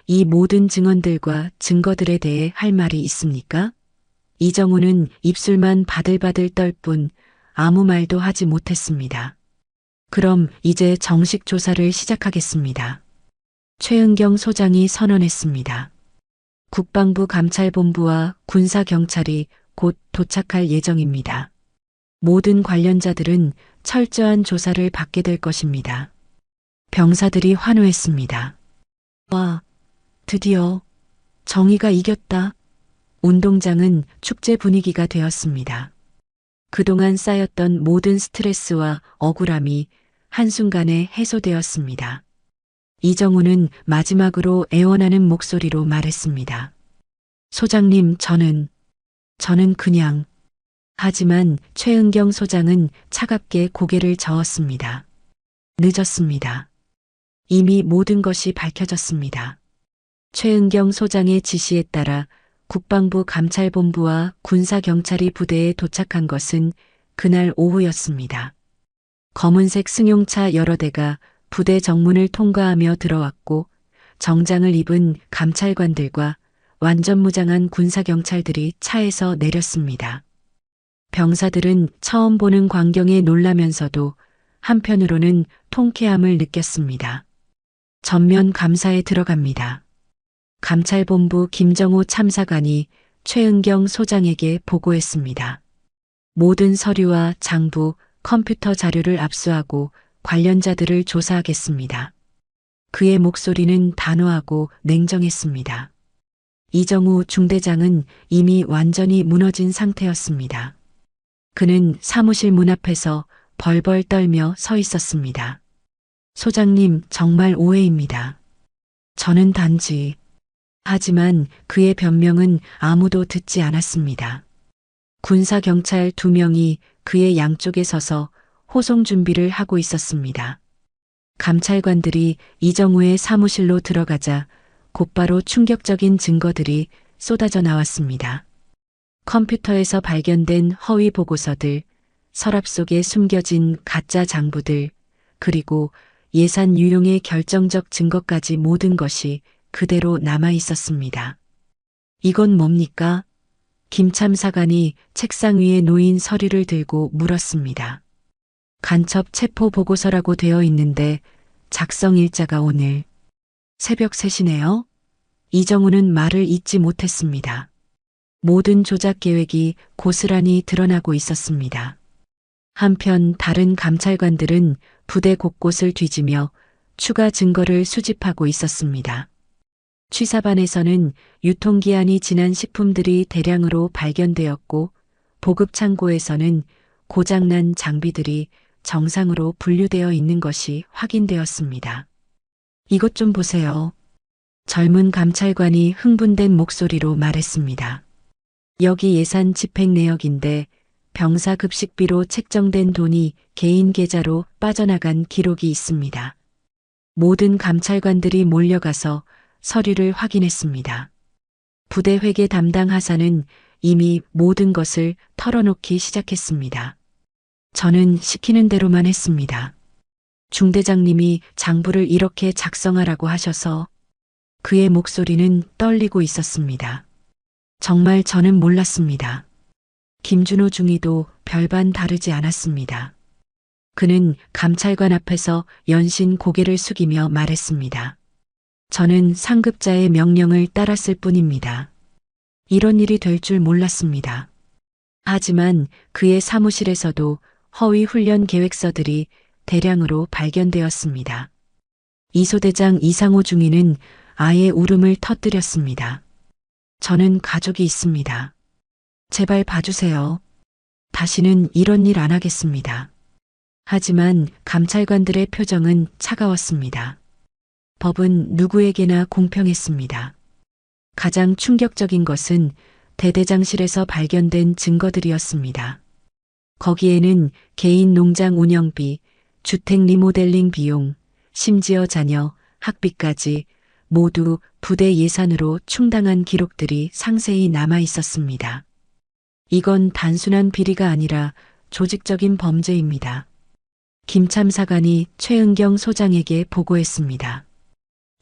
이 모든 증언들과 증거들에 대해 할 말이 있습니까? 이정우는 입술만 바들바들 떨 뿐 아무 말도 하지 못했습니다. 그럼 이제 정식 조사를 시작하겠습니다. 최은경 소장이 선언했습니다. 국방부 감찰본부와 군사경찰이 곧 도착할 예정입니다. 모든 관련자들은 철저한 조사를 받게 될 것입니다. 병사들이 환호했습니다. 와, 드디어 정의가 이겼다. 운동장은 축제 분위기가 되었습니다. 그동안 쌓였던 모든 스트레스와 억울함이 한순간에 해소되었습니다. 이정우는 마지막으로 애원하는 목소리로 말했습니다. 소장님, 저는 그냥. 하지만 최은경 소장은 차갑게 고개를 저었습니다. 늦었습니다. 이미 모든 것이 밝혀졌습니다. 최은경 소장의 지시에 따라 국방부 감찰본부와 군사경찰이 부대에 도착한 것은 그날 오후였습니다. 검은색 승용차 여러 대가 부대 정문을 통과하며 들어왔고 정장을 입은 감찰관들과 완전 무장한 군사경찰들이 차에서 내렸습니다. 병사들은 처음 보는 광경에 놀라면서도 한편으로는 통쾌함을 느꼈습니다. 전면 감사에 들어갑니다. 감찰본부 김정호 참사관이 최은경 소장에게 보고했습니다. 모든 서류와 장부, 컴퓨터 자료를 압수하고 관련자들을 조사하겠습니다. 그의 목소리는 단호하고 냉정했습니다. 이정우 중대장은 이미 완전히 무너진 상태였습니다. 그는 사무실 문 앞에서 벌벌 떨며 서 있었습니다. 소장님, 정말 오해입니다. 저는 단지. 하지만 그의 변명은 아무도 듣지 않았습니다. 군사경찰 2명이 그의 양쪽에 서서 호송 준비를 하고 있었습니다. 감찰관들이 이정우의 사무실로 들어가자 곧바로 충격적인 증거들이 쏟아져 나왔습니다. 컴퓨터에서 발견된 허위 보고서들, 서랍 속에 숨겨진 가짜 장부들, 그리고 예산 유용의 결정적 증거까지 모든 것이 그대로 남아 있었습니다. 이건 뭡니까? 김 참사관이 책상 위에 놓인 서류를 들고 물었습니다. 간첩 체포 보고서라고 되어 있는데 작성 일자가 오늘 새벽 3시네요. 이정우는 말을 잇지 못했습니다. 모든 조작 계획이 고스란히 드러나고 있었습니다. 한편 다른 감찰관들은 부대 곳곳을 뒤지며 추가 증거를 수집하고 있었습니다. 취사반에서는 유통기한이 지난 식품들이 대량으로 발견되었고 보급 창고에서는 고장난 장비들이 정상으로 분류되어 있는 것이 확인되었습니다. 이것 좀 보세요. 젊은 감찰관이 흥분된 목소리로 말했습니다. 여기 예산 집행 내역인데 병사 급식비로 책정된 돈이 개인 계좌로 빠져나간 기록이 있습니다. 모든 감찰관들이 몰려가서 서류를 확인했습니다. 부대 회계 담당 하사는 이미 모든 것을 털어놓기 시작했습니다. 저는 시키는 대로만 했습니다. 중대장님이 장부를 이렇게 작성하라고 하셔서. 그의 목소리는 떨리고 있었습니다. 정말 저는 몰랐습니다. 김준호 중위도 별반 다르지 않았습니다. 그는 감찰관 앞에서 연신 고개를 숙이며 말했습니다. 저는 상급자의 명령을 따랐을 뿐입니다. 이런 일이 될 줄 몰랐습니다. 하지만 그의 사무실에서도 허위 훈련 계획서들이 대량으로 발견되었습니다. 이소대장 이상호 중위는 아예 울음을 터뜨렸습니다. 저는 가족이 있습니다. 제발 봐주세요. 다시는 이런 일 안 하겠습니다. 하지만 감찰관들의 표정은 차가웠습니다. 법은 누구에게나 공평했습니다. 가장 충격적인 것은 대대장실에서 발견된 증거들이었습니다. 거기에는 개인 농장 운영비, 주택 리모델링 비용, 심지어 자녀 학비까지 모두 부대 예산으로 충당한 기록들이 상세히 남아 있었습니다. 이건 단순한 비리가 아니라 조직적인 범죄입니다. 김 참사관이 최은경 소장에게 보고했습니다.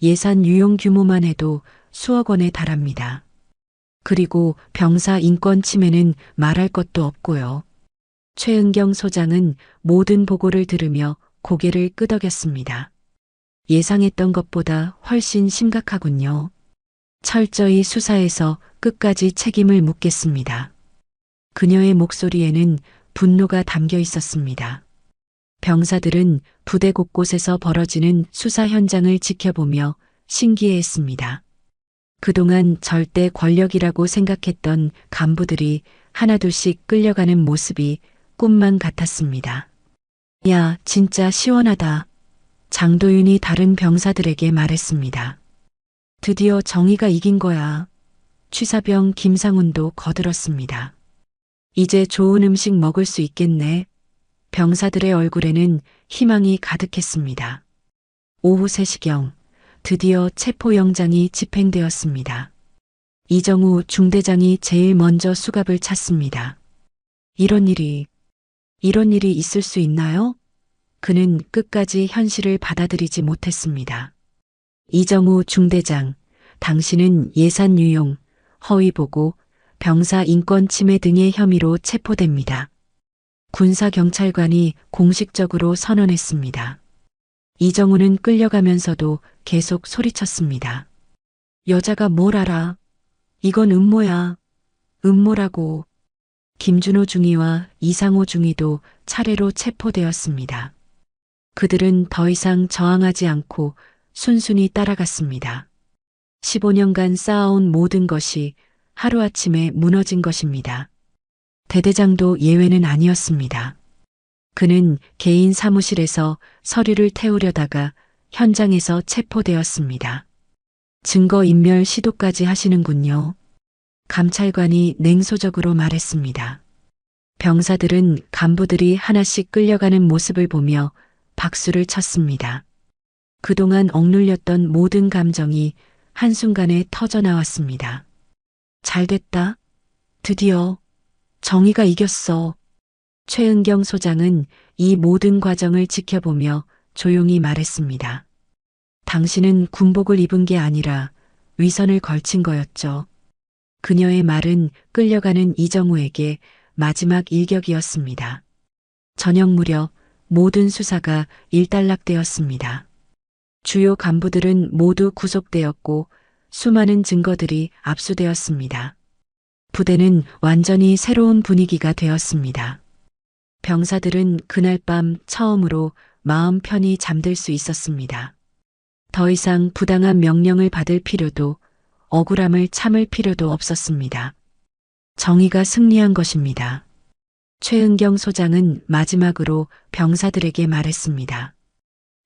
예산 유용 규모만 해도 수억 원에 달합니다. 그리고 병사 인권 침해는 말할 것도 없고요. 최은경 소장은 모든 보고를 들으며 고개를 끄덕였습니다. 예상했던 것보다 훨씬 심각하군요. 철저히 수사해서 끝까지 책임을 묻겠습니다. 그녀의 목소리에는 분노가 담겨 있었습니다. 병사들은 부대 곳곳에서 벌어지는 수사 현장을 지켜보며 신기해했습니다. 그동안 절대 권력이라고 생각했던 간부들이 하나둘씩 끌려가는 모습이 꿈만 같았습니다. 야, 진짜 시원하다. 장도윤이 다른 병사들에게 말했습니다. 드디어 정의가 이긴 거야. 취사병 김상훈도 거들었습니다. 이제 좋은 음식 먹을 수 있겠네. 병사들의 얼굴에는 희망이 가득했습니다. 오후 3시경 드디어 체포영장이 집행되었습니다. 이정우 중대장이 제일 먼저 수갑을 찼습니다. 이런 일이 있을 수 있나요? 그는 끝까지 현실을 받아들이지 못했습니다. 이정우 중대장, 당신은 예산 유용, 허위 보고, 병사 인권 침해 등의 혐의로 체포됩니다. 군사경찰관이 공식적으로 선언했습니다. 이정우는 끌려가면서도 계속 소리쳤습니다. 여자가 뭘 알아? 이건 음모야. 음모라고. 김준호 중위와 이상호 중위도 차례로 체포되었습니다. 그들은 더 이상 저항하지 않고 순순히 따라갔습니다. 15년간 쌓아온 모든 것이 하루아침에 무너진 것입니다. 대대장도 예외는 아니었습니다. 그는 개인 사무실에서 서류를 태우려다가 현장에서 체포되었습니다. 증거인멸 시도까지 하시는군요. 감찰관이 냉소적으로 말했습니다. 병사들은 간부들이 하나씩 끌려가는 모습을 보며 박수를 쳤습니다. 그동안 억눌렸던 모든 감정이 한순간에 터져나왔습니다. 잘됐다. 드디어 정의가 이겼어. 최은경 소장은 이 모든 과정을 지켜보며 조용히 말했습니다. 당신은 군복을 입은 게 아니라 위선을 걸친 거였죠. 그녀의 말은 끌려가는 이정우에게 마지막 일격이었습니다. 저녁 무렵 모든 수사가 일단락되었습니다. 주요 간부들은 모두 구속되었고 수많은 증거들이 압수되었습니다. 부대는 완전히 새로운 분위기가 되었습니다. 병사들은 그날 밤 처음으로 마음 편히 잠들 수 있었습니다. 더 이상 부당한 명령을 받을 필요도 억울함을 참을 필요도 없었습니다. 정의가 승리한 것입니다. 최은경 소장은 마지막으로 병사들에게 말했습니다.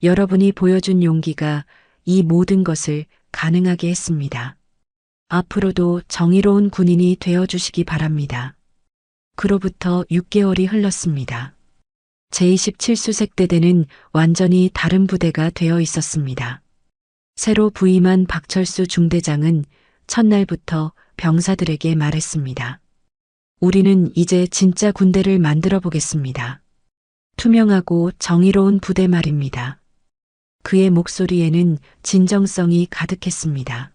여러분이 보여준 용기가 이 모든 것을 가능하게 했습니다. 앞으로도 정의로운 군인이 되어주시기 바랍니다. 그로부터 6개월이 흘렀습니다. 제27수색대대는 완전히 다른 부대가 되어 있었습니다. 새로 부임한 박철수 중대장은 첫날부터 병사들에게 말했습니다. 우리는 이제 진짜 군대를 만들어 보겠습니다. 투명하고 정의로운 부대 말입니다. 그의 목소리에는 진정성이 가득했습니다.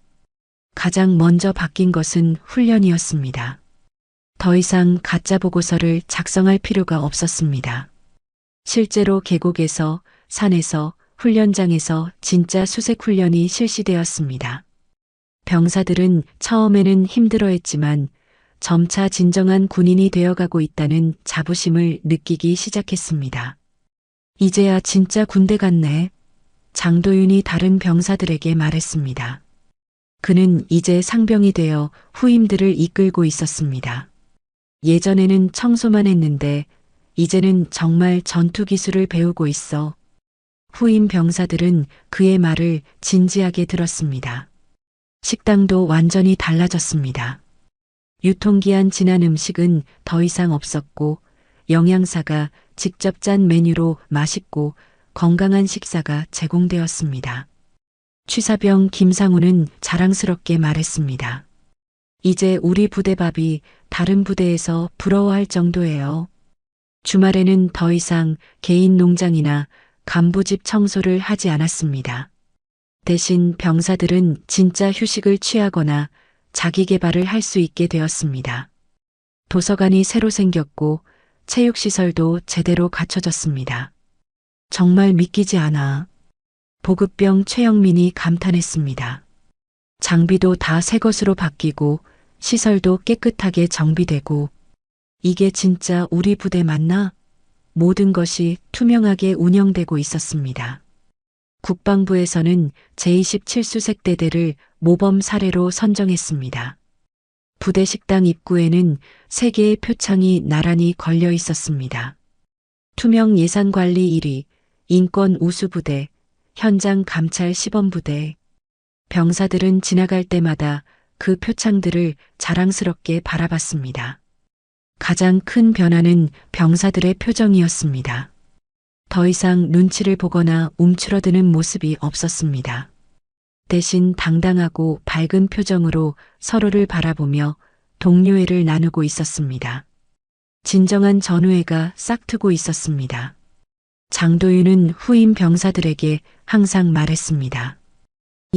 가장 먼저 바뀐 것은 훈련이었습니다. 더 이상 가짜 보고서를 작성할 필요가 없었습니다. 실제로 계곡에서, 산에서, 훈련장에서 진짜 수색 훈련이 실시되었습니다. 병사들은 처음에는 힘들어했지만 점차 진정한 군인이 되어가고 있다는 자부심을 느끼기 시작했습니다. 이제야 진짜 군대 같네. 장도윤이 다른 병사들에게 말했습니다. 그는 이제 상병이 되어 후임들을 이끌고 있었습니다. 예전에는 청소만 했는데 이제는 정말 전투 기술을 배우고 있어. 후임 병사들은 그의 말을 진지하게 들었습니다. 식당도 완전히 달라졌습니다. 유통기한 지난 음식은 더 이상 없었고 영양사가 직접 짠 메뉴로 맛있고 건강한 식사가 제공되었습니다. 취사병 김상우는 자랑스럽게 말했습니다. 이제 우리 부대 밥이 다른 부대에서 부러워할 정도예요. 주말에는 더 이상 개인 농장이나 간부집 청소를 하지 않았습니다. 대신 병사들은 진짜 휴식을 취하거나 자기 개발을 할 수 있게 되었습니다. 도서관이 새로 생겼고 체육시설도 제대로 갖춰졌습니다. 정말 믿기지 않아. 보급병 최영민이 감탄했습니다. 장비도 다 새 것으로 바뀌고 시설도 깨끗하게 정비되고 이게 진짜 우리 부대 맞나? 모든 것이 투명하게 운영되고 있었습니다. 국방부에서는 제27수색대대를 모범 사례로 선정했습니다. 부대 식당 입구에는 3개의 표창이 나란히 걸려 있었습니다. 투명 예산관리 1위, 인권 우수부대, 현장 감찰 시범부대. 병사들은 지나갈 때마다 그 표창들을 자랑스럽게 바라봤습니다. 가장 큰 변화는 병사들의 표정이었습니다. 더 이상 눈치를 보거나 움츠러드는 모습이 없었습니다. 대신 당당하고 밝은 표정으로 서로를 바라보며 동료애를 나누고 있었습니다. 진정한 전우애가 싹트고 있었습니다. 장도윤은 후임 병사들에게 항상 말했습니다.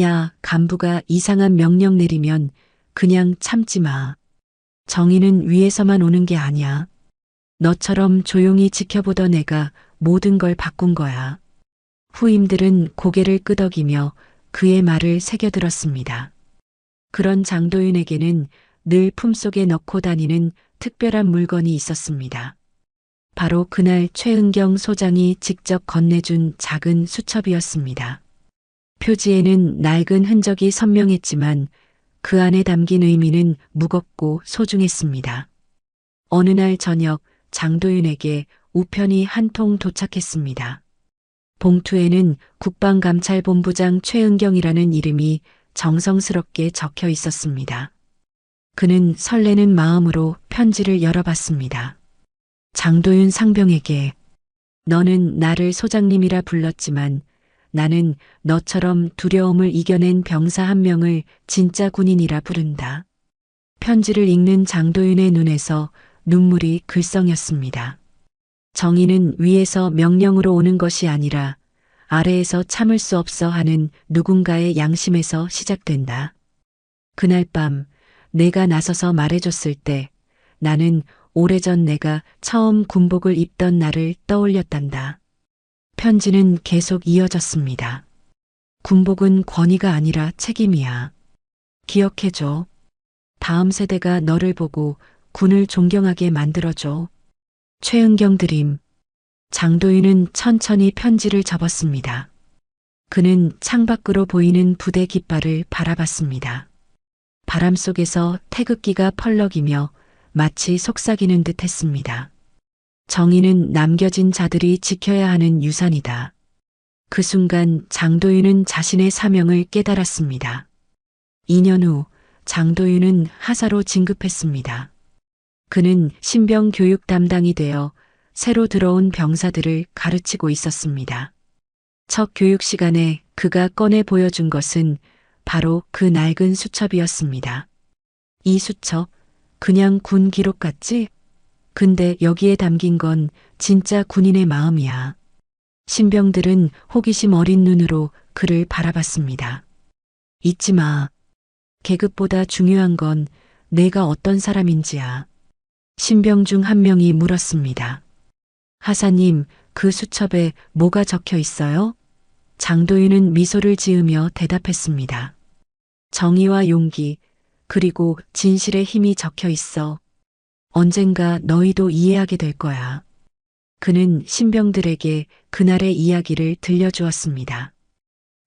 야, 간부가 이상한 명령 내리면 그냥 참지 마. 정의는 위에서만 오는 게 아니야. 너처럼 조용히 지켜보던 애가 모든 걸 바꾼 거야. 후임들은 고개를 끄덕이며 그의 말을 새겨들었습니다. 그런 장도윤에게는 늘 품속에 넣고 다니는 특별한 물건이 있었습니다. 바로 그날 최은경 소장이 직접 건네준 작은 수첩이었습니다. 표지에는 낡은 흔적이 선명했지만 그 안에 담긴 의미는 무겁고 소중했습니다. 어느 날 저녁 장도윤에게 우편이 한 통 도착했습니다. 봉투에는 국방감찰본부장 최은경이라는 이름이 정성스럽게 적혀 있었습니다. 그는 설레는 마음으로 편지를 열어봤습니다. 장도윤 상병에게 너는 나를 소장님이라 불렀지만 나는 너처럼 두려움을 이겨낸 병사 한 명을 진짜 군인이라 부른다. 편지를 읽는 장도윤의 눈에서 눈물이 글썽였습니다. 정의는 위에서 명령으로 오는 것이 아니라 아래에서 참을 수 없어 하는 누군가의 양심에서 시작된다. 그날 밤 내가 나서서 말해줬을 때 나는 오래전 내가 처음 군복을 입던 날을 떠올렸단다. 편지는 계속 이어졌습니다. 군복은 권위가 아니라 책임이야. 기억해줘. 다음 세대가 너를 보고 군을 존경하게 만들어줘. 최은경 드림. 장도윤은 천천히 편지를 접었습니다. 그는 창밖으로 보이는 부대 깃발을 바라봤습니다. 바람 속에서 태극기가 펄럭이며 마치 속삭이는 듯 했습니다. 정의는 남겨진 자들이 지켜야 하는 유산이다. 그 순간 장도윤은 자신의 사명을 깨달았습니다. 2년 후 장도윤은 하사로 진급했습니다. 그는 신병 교육 담당이 되어 새로 들어온 병사들을 가르치고 있었습니다. 첫 교육 시간에 그가 꺼내 보여준 것은 바로 그 낡은 수첩이었습니다. 이 수첩, 그냥 군 기록 같지? 근데 여기에 담긴 건 진짜 군인의 마음이야. 신병들은 호기심 어린 눈으로 그를 바라봤습니다. 잊지 마. 계급보다 중요한 건 내가 어떤 사람인지야. 신병 중 한 명이 물었습니다. 하사님, 그 수첩에 뭐가 적혀 있어요? 장도윤은 미소를 지으며 대답했습니다. 정의와 용기, 그리고 진실의 힘이 적혀 있어. 언젠가 너희도 이해하게 될 거야. 그는 신병들에게 그날의 이야기를 들려주었습니다.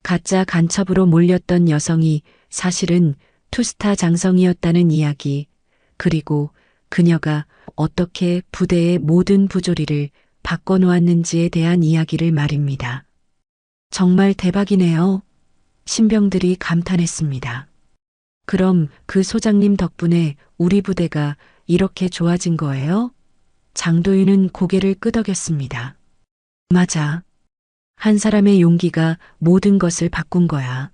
가짜 간첩으로 몰렸던 여성이 사실은 투스타 장성이었다는 이야기, 그리고 그녀가 어떻게 부대의 모든 부조리를 바꿔놓았는지에 대한 이야기를 말입니다. 정말 대박이네요. 신병들이 감탄했습니다. 그럼 그 소장님 덕분에 우리 부대가 이렇게 좋아진 거예요? 장도윤은 고개를 끄덕였습니다. 맞아. 한 사람의 용기가 모든 것을 바꾼 거야.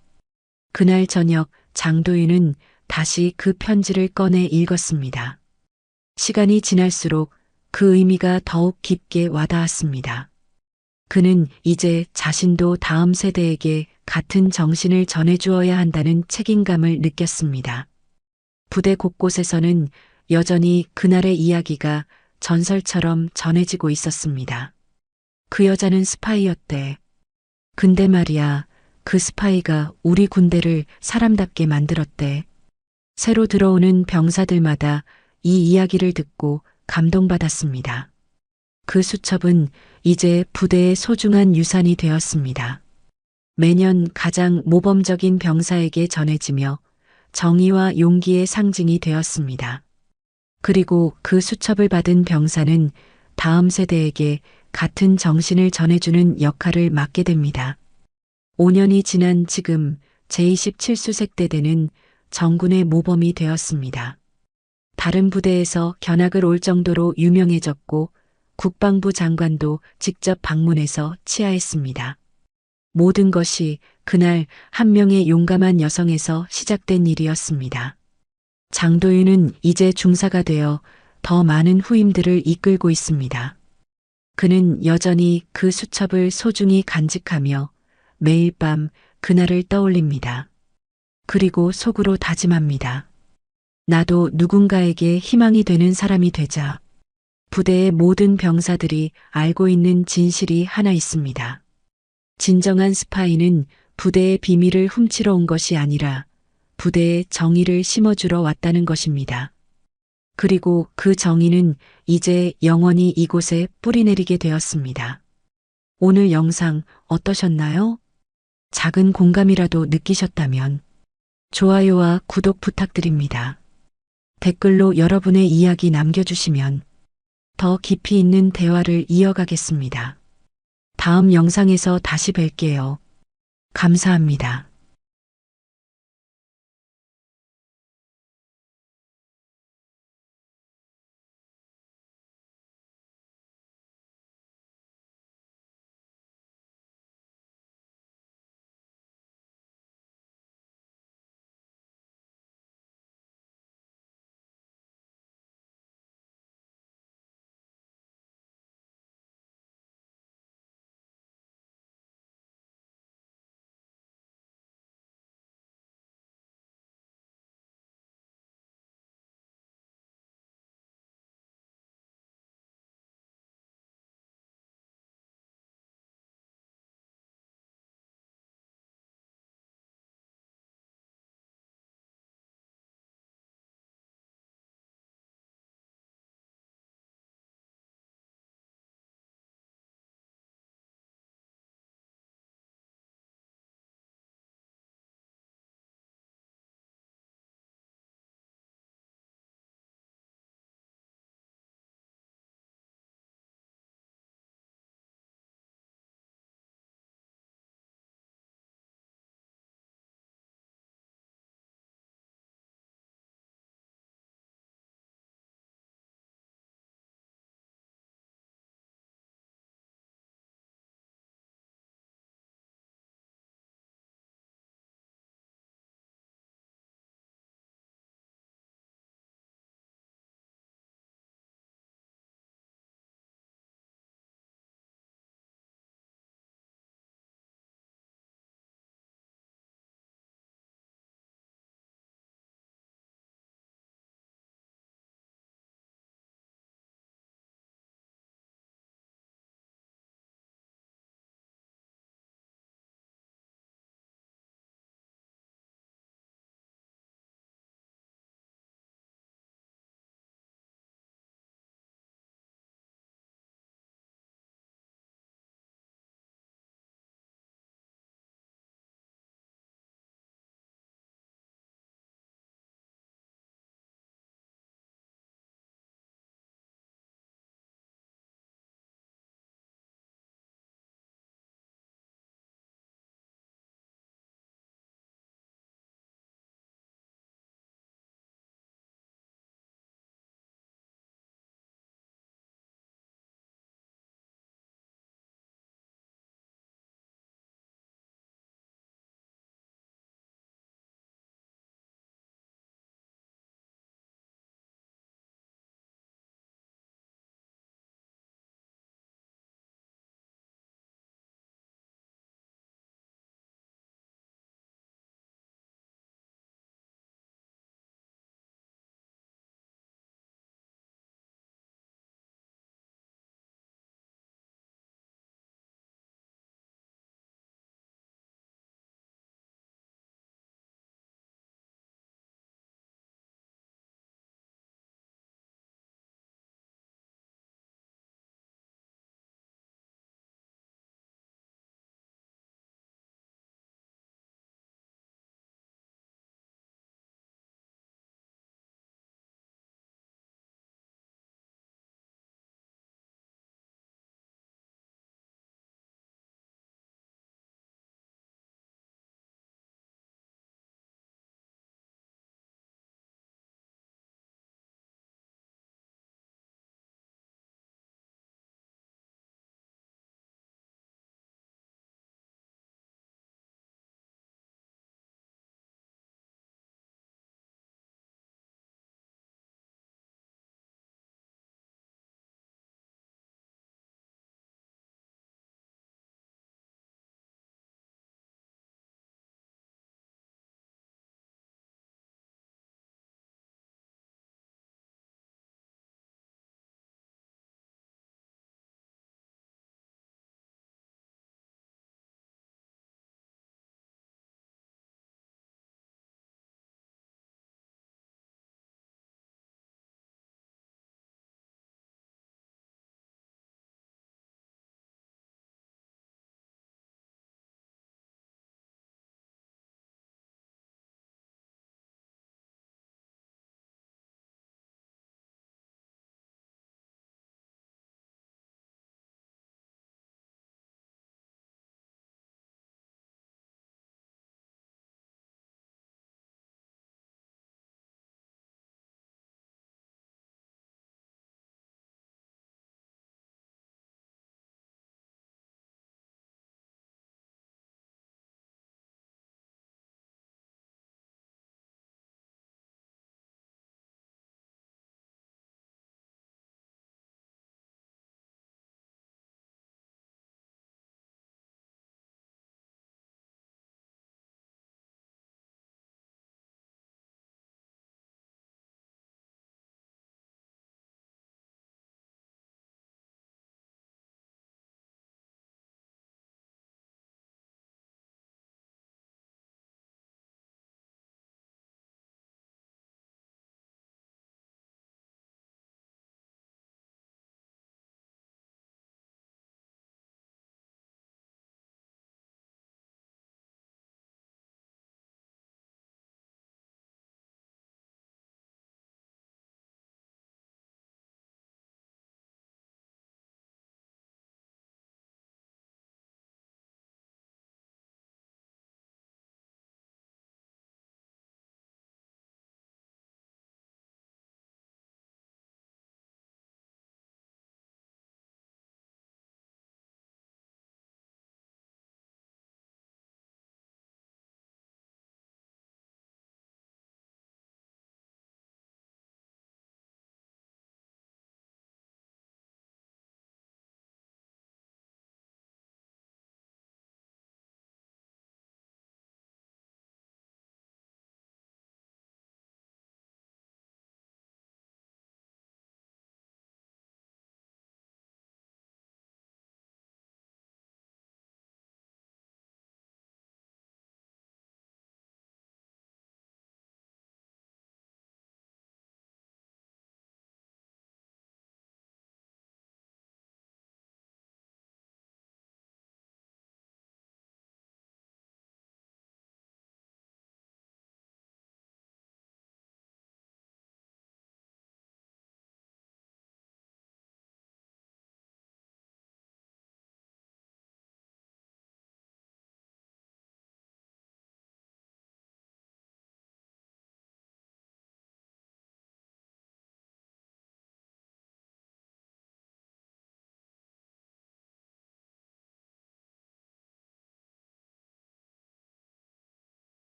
그날 저녁 장도윤은 다시 그 편지를 꺼내 읽었습니다. 시간이 지날수록 그 의미가 더욱 깊게 와닿았습니다. 그는 이제 자신도 다음 세대에게 같은 정신을 전해주어야 한다는 책임감을 느꼈습니다. 부대 곳곳에서는 여전히 그날의 이야기가 전설처럼 전해지고 있었습니다. 그 여자는 스파이였대. 근데 말이야, 그 스파이가 우리 군대를 사람답게 만들었대. 새로 들어오는 병사들마다 이 이야기를 듣고 감동받았습니다. 그 수첩은 이제 부대의 소중한 유산이 되었습니다. 매년 가장 모범적인 병사에게 전해지며 정의와 용기의 상징이 되었습니다. 그리고 그 수첩을 받은 병사는 다음 세대에게 같은 정신을 전해주는 역할을 맡게 됩니다. 5년이 지난 지금 제27수색대대는 정군의 모범이 되었습니다. 다른 부대에서 견학을 올 정도로 유명해졌고 국방부 장관도 직접 방문해서 치하했습니다. 모든 것이 그날 한 명의 용감한 여성에서 시작된 일이었습니다. 장도윤은 이제 중사가 되어 더 많은 후임들을 이끌고 있습니다. 그는 여전히 그 수첩을 소중히 간직하며 매일 밤 그날을 떠올립니다. 그리고 속으로 다짐합니다. 나도 누군가에게 희망이 되는 사람이 되자. 부대의 모든 병사들이 알고 있는 진실이 하나 있습니다. 진정한 스파이는 부대의 비밀을 훔치러 온 것이 아니라 부대에 정의를 심어주러 왔다는 것입니다. 그리고 그 정의는 이제 영원히 이곳에 뿌리내리게 되었습니다. 오늘 영상 어떠셨나요? 작은 공감이라도 느끼셨다면 좋아요와 구독 부탁드립니다. 댓글로 여러분의 이야기 남겨주시면 더 깊이 있는 대화를 이어가겠습니다. 다음 영상에서 다시 뵐게요. 감사합니다.